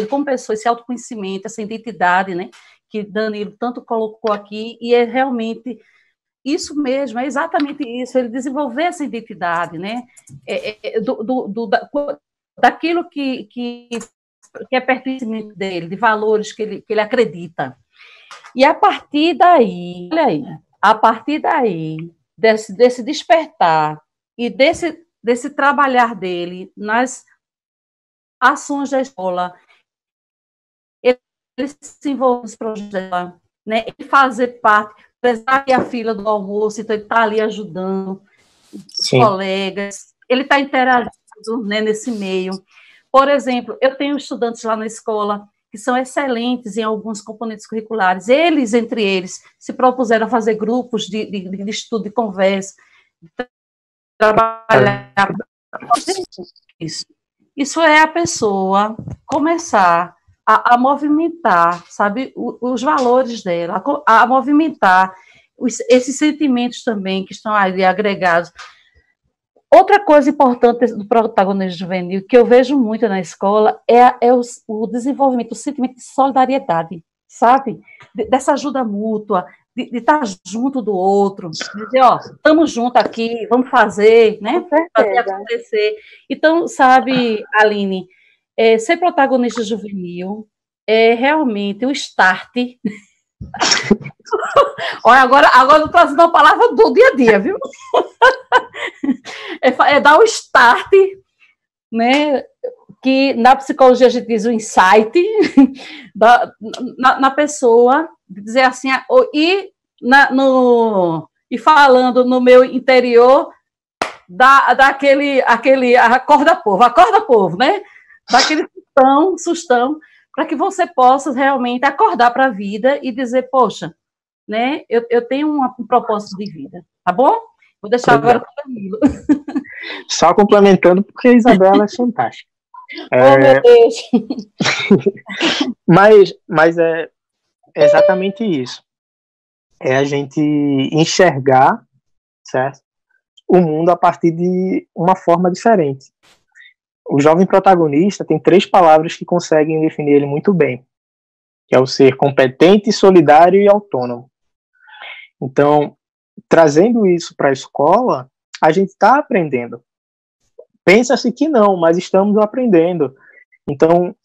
como pessoa, esse autoconhecimento, essa identidade, né, que Danilo tanto colocou aqui, e é realmente isso mesmo, é exatamente isso, ele desenvolver essa identidade, né, daquilo que é pertencimento dele, de valores que ele acredita. E a partir daí, olha aí, a partir daí, desse despertar e desse trabalhar dele nas ações da escola, ele se envolve nos projetos, né? Ele fazer parte, apesar de a fila do almoço, então ele está ali ajudando os colegas, ele está interagindo, né, nesse meio. Por exemplo, eu tenho estudantes lá na escola que são excelentes em alguns componentes curriculares. Eles, entre eles, se propuseram a fazer grupos de estudo, de conversa, de trabalhar. Isso é a pessoa começar a movimentar, sabe, os valores dela, a movimentar esses sentimentos também que estão ali agregados Outra coisa importante do protagonismo juvenil que eu vejo muito na escola é o desenvolvimento, o sentimento de solidariedade, sabe? Dessa ajuda mútua, de estar junto do outro, dizer, ó, estamos juntos aqui, vamos fazer, né? Fazer acontecer. Então, sabe, Aline, ser protagonista juvenil é realmente o start. Olha, agora eu estou trazendo uma palavra do dia a dia, viu? É dar o start, né? Que na psicologia a gente diz o insight na pessoa, dizer assim, e falando no meu interior, daquele acorda povo, né? Daquele sustão, para que você possa realmente acordar para a vida e dizer, poxa, né? Eu tenho um propósito de vida, tá bom? Vou deixar agora com o Danilo. Só complementando, porque a Isabela é fantástica. Oh, meu Deus! Mas é exatamente isso. É a gente enxergar, certo? O mundo a partir de uma forma diferente. O jovem protagonista tem 3 palavras que conseguem definir ele muito bem, que é o ser competente, solidário e autônomo. Então, trazendo isso para a escola, a gente está aprendendo. Pensa-se que não, mas estamos aprendendo. Então,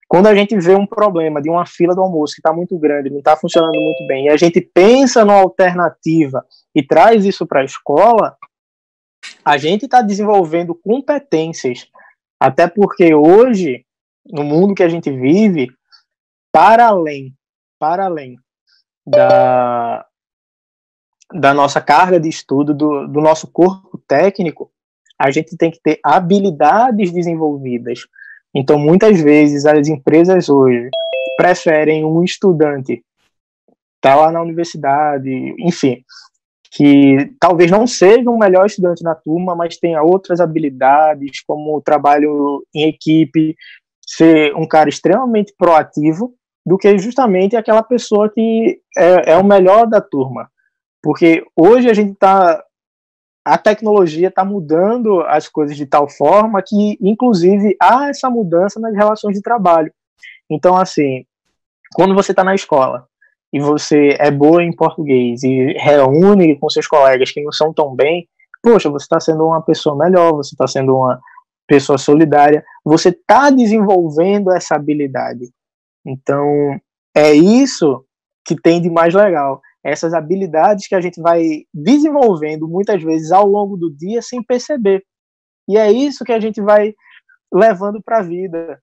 quando a gente vê um problema de uma fila do almoço que está muito grande, não está funcionando muito bem, e a gente pensa numa alternativa e traz isso para a escola, a gente está desenvolvendo competências. Até porque hoje, no mundo que a gente vive, para além da nossa carga de estudo, do nosso corpo técnico, a gente tem que ter habilidades desenvolvidas. Então, muitas vezes, as empresas hoje preferem um estudante tá lá na universidade, enfim, que talvez não seja o melhor estudante na turma, mas tenha outras habilidades, como o trabalho em equipe, ser um cara extremamente proativo, do que justamente aquela pessoa que é o melhor da turma. Porque hoje a tecnologia está mudando as coisas de tal forma que, inclusive, há essa mudança nas relações de trabalho. Então, assim, quando você está na escola e você é boa em português e reúne com seus colegas que não são tão bem, poxa, você está sendo uma pessoa melhor, você está sendo uma pessoa solidária, você está desenvolvendo essa habilidade. Então, é isso que tem de mais legal. Essas habilidades que a gente vai desenvolvendo muitas vezes ao longo do dia sem perceber. E é isso que a gente vai levando para a vida.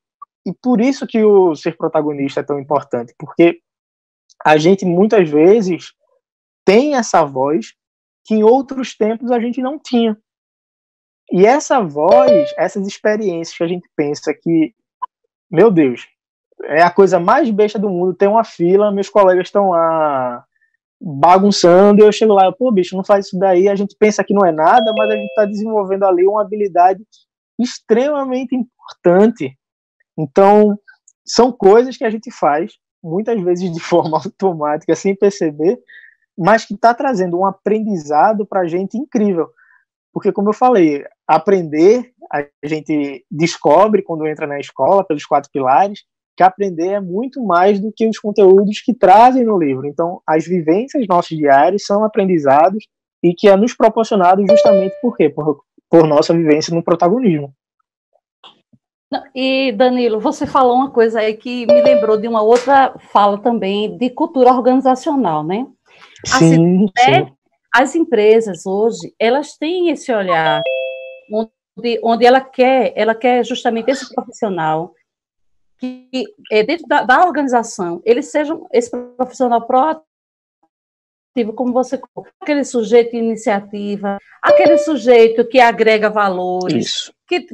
E por isso que o ser protagonista é tão importante, porque a gente muitas vezes tem essa voz que em outros tempos a gente não tinha. E essa voz, essas experiências que a gente pensa que, meu Deus, é a coisa mais besta do mundo, tem uma fila, meus colegas estão lá bagunçando, eu chego lá, pô, bicho, não faz isso daí, a gente pensa que não é nada, mas a gente está desenvolvendo ali uma habilidade extremamente importante. Então, são coisas que a gente faz, muitas vezes de forma automática, sem perceber, mas que está trazendo um aprendizado para a gente incrível. Porque, como eu falei, aprender, a gente descobre quando entra na escola, pelos 4 pilares, que aprender é muito mais do que os conteúdos que trazem no livro. Então, as vivências nossos diários são aprendizados e que é nos proporcionado justamente por quê? Por nossa vivência no protagonismo. E, Danilo, você falou uma coisa aí que me lembrou de uma outra fala também de cultura organizacional, né? Sim, sim. As empresas hoje, elas têm esse olhar onde ela quer justamente esse profissional que dentro da organização, ele seja esse profissional proativo, como você colocou, aquele sujeito de iniciativa, aquele sujeito que agrega valores, que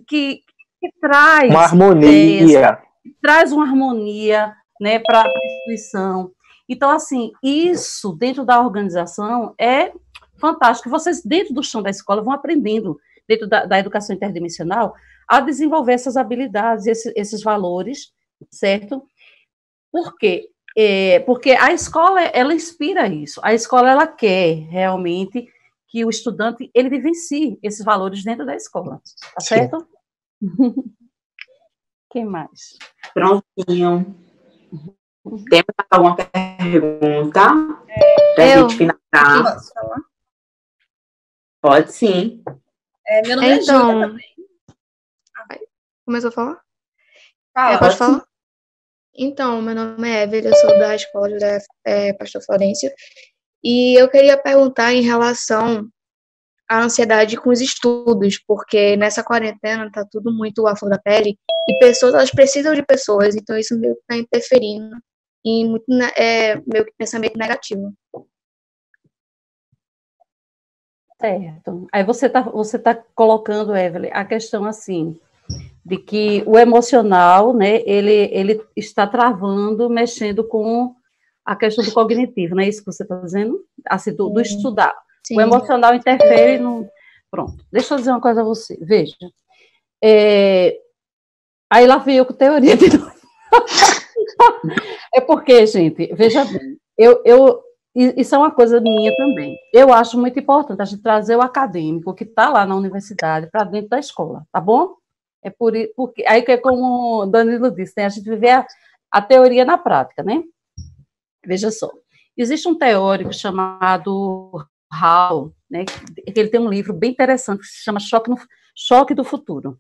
traz uma harmonia, traz uma harmonia, né, para a instituição. Então, assim, isso dentro da organização é fantástico. Vocês, dentro do chão da escola, vão aprendendo, dentro da educação interdimensional, a desenvolver essas habilidades, esses valores, certo? Por quê? Porque a escola, ela inspira isso. A escola, ela quer realmente que o estudante, ele vivencie esses valores dentro da escola, tá certo? Quem mais? Prontinho. Temos alguma pergunta para a gente finalizar? Posso falar? Pode sim. Meu nome é Júlia também. Começou a falar? Fala. Pode falar? Então, meu nome é Evelyn, eu sou da Escola José Pastor Florencio, e eu queria perguntar em relação à ansiedade com os estudos, porque nessa quarentena tá tudo muito à flor da pele, e pessoas, elas precisam de pessoas, então isso meio que tá interferindo em muito, meio que pensamento negativo. Certo. Aí você tá colocando, Evelyn, a questão assim, de que o emocional, né, ele está travando, mexendo com a questão do cognitivo, não é isso que você está dizendo? Assim, do estudar. Sim. O emocional interfere no... Pronto, deixa eu dizer uma coisa a você, veja. Aí lá vem eu com teoria de novo. É porque, gente, veja bem, isso é uma coisa minha também. Eu acho muito importante a gente trazer o acadêmico que está lá na universidade para dentro da escola, tá bom? É porque aí que é como o Danilo disse, né? A gente vê a teoria na prática, né? Veja só, existe um teórico chamado Hall, né? Que ele tem um livro bem interessante que se chama Choque do Futuro.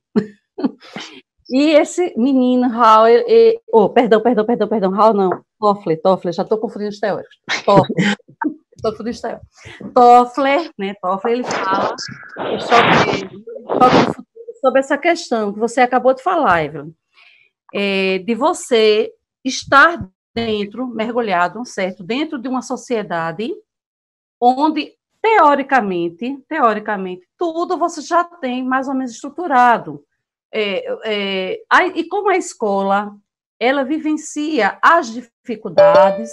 E esse menino Hall, perdão, Hall não, Toffler, já estou confundindo os teóricos. Toffler, né? Toffler, ele fala o choque do futuro sobre essa questão que você acabou de falar, Evelyn, de você estar mergulhado, certo, dentro de uma sociedade onde, teoricamente, tudo você já tem mais ou menos estruturado. E como a escola, ela vivencia as dificuldades,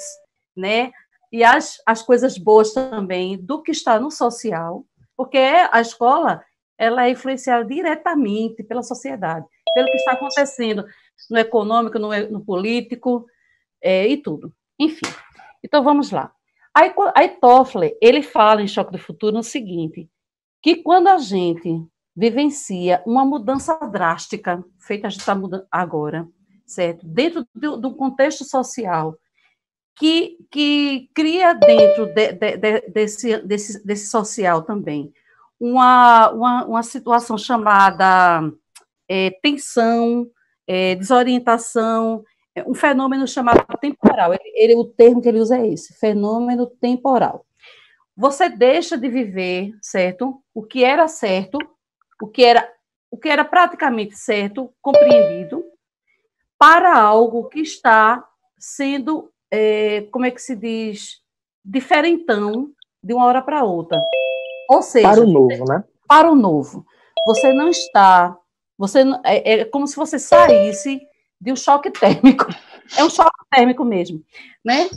né, e as coisas boas também do que está no social, porque a escola, ela é influenciada diretamente pela sociedade, pelo que está acontecendo no econômico, no político, e tudo. Enfim, então vamos lá. Aí Toffler, ele fala em Choque do Futuro no seguinte, que quando a gente vivencia uma mudança drástica, feita a gente está mudando agora, certo? Dentro do contexto social, que cria dentro desse social também uma situação chamada tensão, desorientação, um fenômeno chamado temporal. O termo que ele usa é esse, fenômeno temporal. Você deixa de viver, certo? O que era certo, o que era praticamente certo, compreendido, para algo que está sendo, como é que se diz, diferentão de uma hora para outra. Ou seja, para o novo, né? Para o novo. Você não está... é como se você saísse de um choque térmico. É um choque térmico mesmo, né?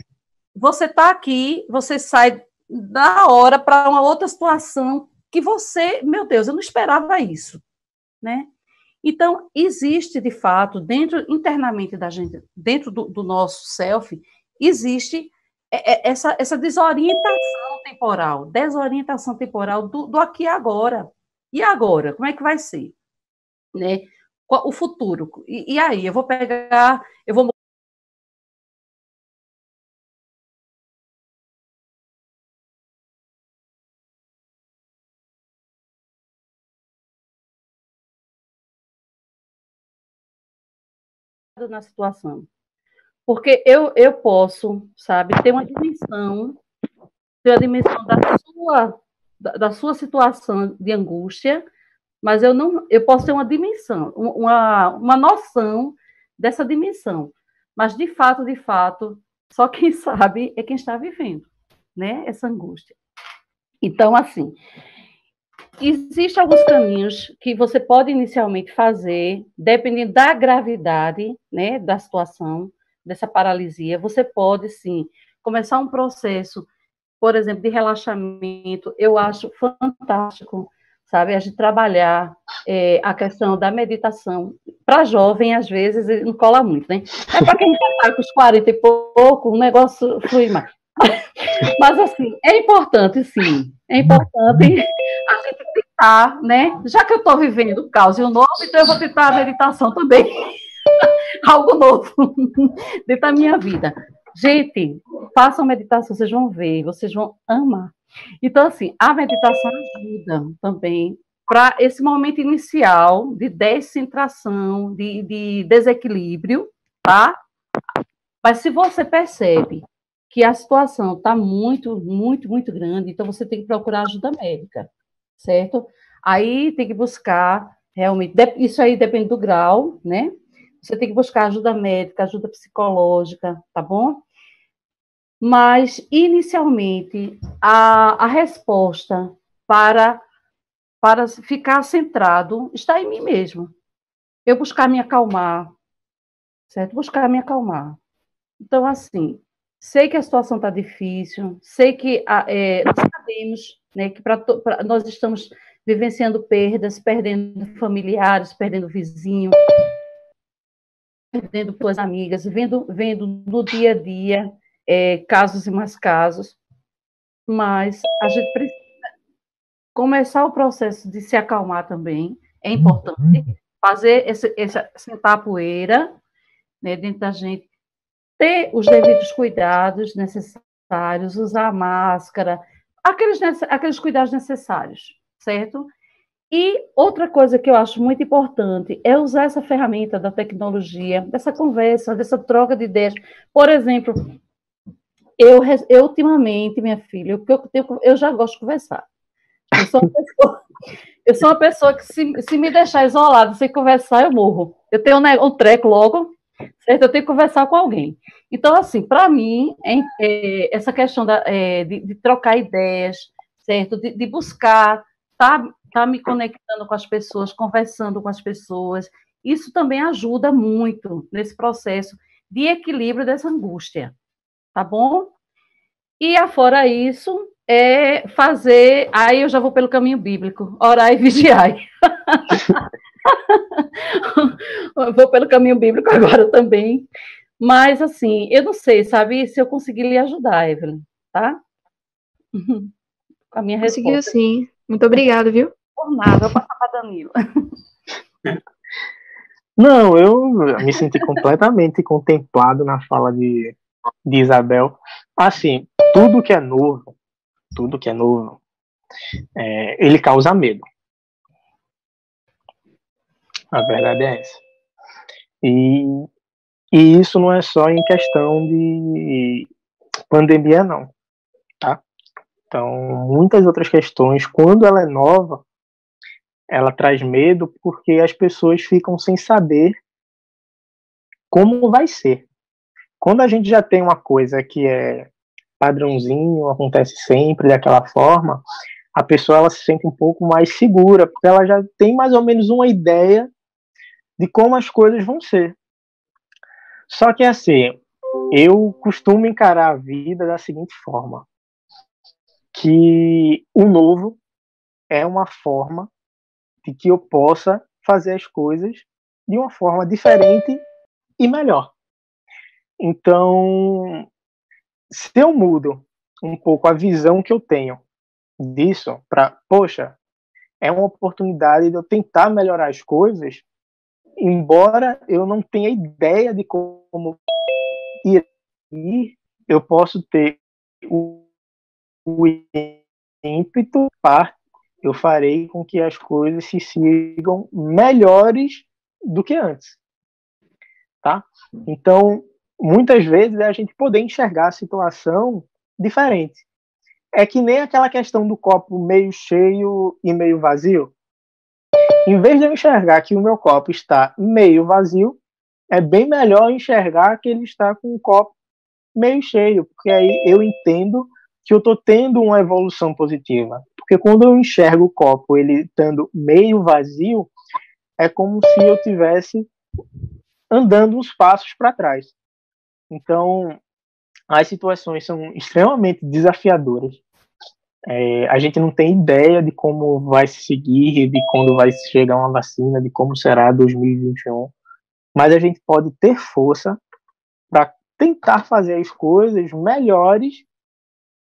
Você está aqui, você sai da hora para uma outra situação que você... Meu Deus, eu não esperava isso, né? Então, existe, de fato, internamente da gente, dentro do nosso self, existe essa desorientação temporal do aqui e agora. E agora? Como é que vai ser? Né? O futuro. E aí? Eu vou na situação. Porque eu posso, sabe, ter uma dimensão da sua situação de angústia, mas eu posso ter uma dimensão, uma noção dessa dimensão. Mas, de fato, só quem sabe é quem está vivendo, né, essa angústia. Então, assim, existem alguns caminhos que você pode inicialmente fazer, dependendo da gravidade, né, da situação, dessa paralisia. Você pode, sim, começar um processo, por exemplo, de relaxamento. Eu acho fantástico, sabe, a gente trabalhar a questão da meditação. Para jovem, às vezes, não cola muito, né? É para quem já está com os 40 e pouco, o negócio flui mais. Mas, assim, é importante, sim. É importante a gente tentar, né? Já que eu estou vivendo o caos e o novo, então eu vou tentar a meditação também. Algo novo dentro da minha vida. Gente, façam meditação, vocês vão ver, vocês vão amar. Então, assim, a meditação ajuda também para esse momento inicial de descentração, de desequilíbrio, tá? Mas se você percebe que a situação está muito, muito, muito grande, então você tem que procurar ajuda médica, certo? Aí tem que buscar, realmente, isso aí depende do grau, né? Você tem que buscar ajuda médica, ajuda psicológica, tá bom? Mas, inicialmente, a resposta para ficar centrado está em mim mesmo. Eu buscar me acalmar, certo? Buscar me acalmar. Então, assim, sei que a situação está difícil, sei que nós sabemos, né, que nós estamos vivenciando perdas, perdendo familiares, perdendo vizinho, perdendo suas amigas, vendo no dia a dia casos e mais casos, mas a gente precisa começar o processo de se acalmar também, é importante fazer sentar a poeira, né, dentro da gente, ter os devidos cuidados necessários, usar máscara, aqueles cuidados necessários, certo? E outra coisa que eu acho muito importante é usar essa ferramenta da tecnologia, dessa conversa, dessa troca de ideias. Por exemplo, eu ultimamente, minha filha, eu já gosto de conversar. Eu sou uma pessoa que, se me deixar isolada sem conversar, eu morro. Eu tenho um treco logo, certo? Eu tenho que conversar com alguém. Então, assim, para mim, essa questão de trocar ideias, certo? De buscar, tá me conectando com as pessoas, conversando com as pessoas, isso também ajuda muito nesse processo de equilíbrio dessa angústia, tá bom? E afora isso, fazer, aí eu já vou pelo caminho bíblico, orar e vigiar. Vou pelo caminho bíblico agora também. Mas, assim, eu não sei, sabe, se eu conseguir lhe ajudar, Evelyn, tá? A minha Conseguiu resposta. sim. Muito obrigada, viu? Por nada, eu vou passar para Danilo. Não, eu me senti completamente contemplado na fala de Isabel. Assim, tudo que é novo, ele causa medo. A verdade é essa. E isso não é só em questão de pandemia, não, tá? Então, muitas outras questões, quando ela é nova, ela traz medo porque as pessoas ficam sem saber como vai ser. Quando a gente já tem uma coisa que é padrãozinho, acontece sempre daquela forma, a pessoa ela se sente um pouco mais segura, porque ela já tem mais ou menos uma ideia de como as coisas vão ser. Só que, assim, eu costumo encarar a vida da seguinte forma, que o novo é uma forma de que eu possa fazer as coisas de uma forma diferente e melhor. Então, se eu mudo um pouco a visão que eu tenho disso para, poxa, é uma oportunidade de eu tentar melhorar as coisas, embora eu não tenha ideia de como ir, eu posso ter o ímpeto, eu farei com que as coisas se sigam melhores do que antes, tá? Então, muitas vezes é a gente poder enxergar a situação diferente. É que nem aquela questão do copo meio cheio e meio vazio. Em vez de eu enxergar que o meu copo está meio vazio, é bem melhor enxergar que ele está com um copo meio cheio, porque aí eu entendo que eu estou tendo uma evolução positiva. Porque quando eu enxergo o copo ele estando meio vazio, é como se eu tivesse andando uns passos para trás. Então, as situações são extremamente desafiadoras. A gente não tem ideia de como vai se seguir, de quando vai chegar uma vacina, de como será 2021, mas a gente pode ter força para tentar fazer as coisas melhores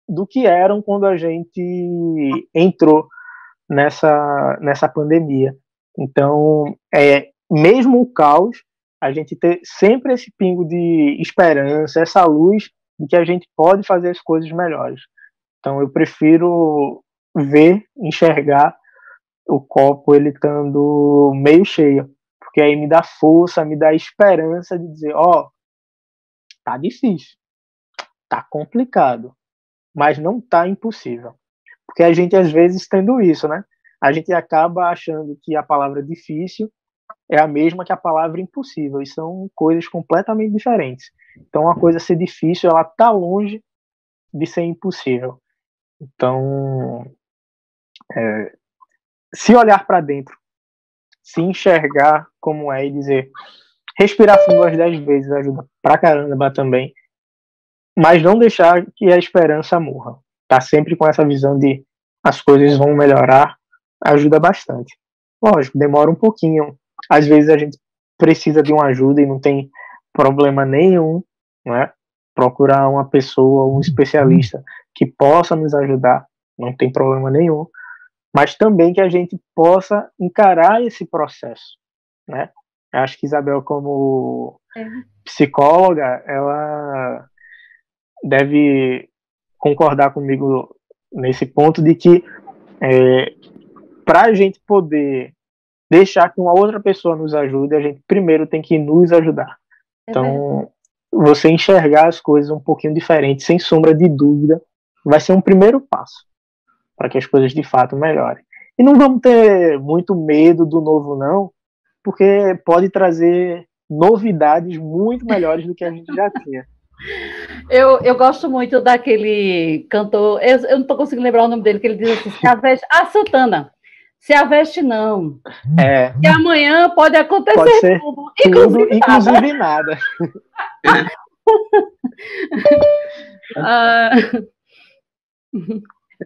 do que eram quando a gente entrou nessa pandemia. Então, mesmo o caos, a gente ter sempre esse pingo de esperança, essa luz de que a gente pode fazer as coisas melhores. Então, eu prefiro enxergar o copo ele estando meio cheio, porque aí me dá força, me dá esperança de dizer, tá difícil, tá complicado, mas não tá impossível. Porque a gente, às vezes, tendo isso, né? A gente acaba achando que a palavra difícil é a mesma que a palavra impossível, e são coisas completamente diferentes. Então, uma coisa ser difícil, ela tá longe de ser impossível. Então, se olhar para dentro, se enxergar como é e dizer, respirar fundo umas 10 vezes ajuda pra caramba também, mas não deixar que a esperança morra. Tá sempre com essa visão de as coisas vão melhorar, ajuda bastante. Lógico, demora um pouquinho. Às vezes a gente precisa de uma ajuda e não tem problema nenhum, né? Procurar uma pessoa, um especialista que possa nos ajudar, não tem problema nenhum. Mas também que a gente possa encarar esse processo, né? Eu acho que Isabel, como psicóloga, ela deve concordar comigo nesse ponto de que para a gente poder deixar que uma outra pessoa nos ajude, a gente primeiro tem que nos ajudar. Então, você enxergar as coisas um pouquinho diferente, sem sombra de dúvida, vai ser um primeiro passo para que as coisas de fato melhorem. E não vamos ter muito medo do novo, não, porque pode trazer novidades muito melhores do que a gente já tinha. Eu gosto muito daquele cantor, eu não estou conseguindo lembrar o nome dele, que ele diz assim, se a veste, Santana, se a veste não, e amanhã pode acontecer tudo, inclusive nada.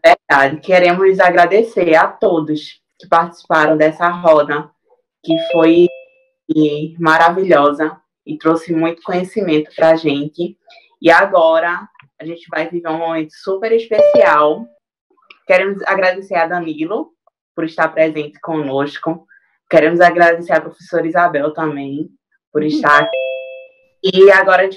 Verdade, queremos agradecer a todos que participaram dessa roda, que foi maravilhosa e trouxe muito conhecimento para a gente. E agora a gente vai viver um momento super especial. Queremos agradecer a Danilo por estar presente conosco. Queremos agradecer a professora Isabel também por estar aqui. E agora a gente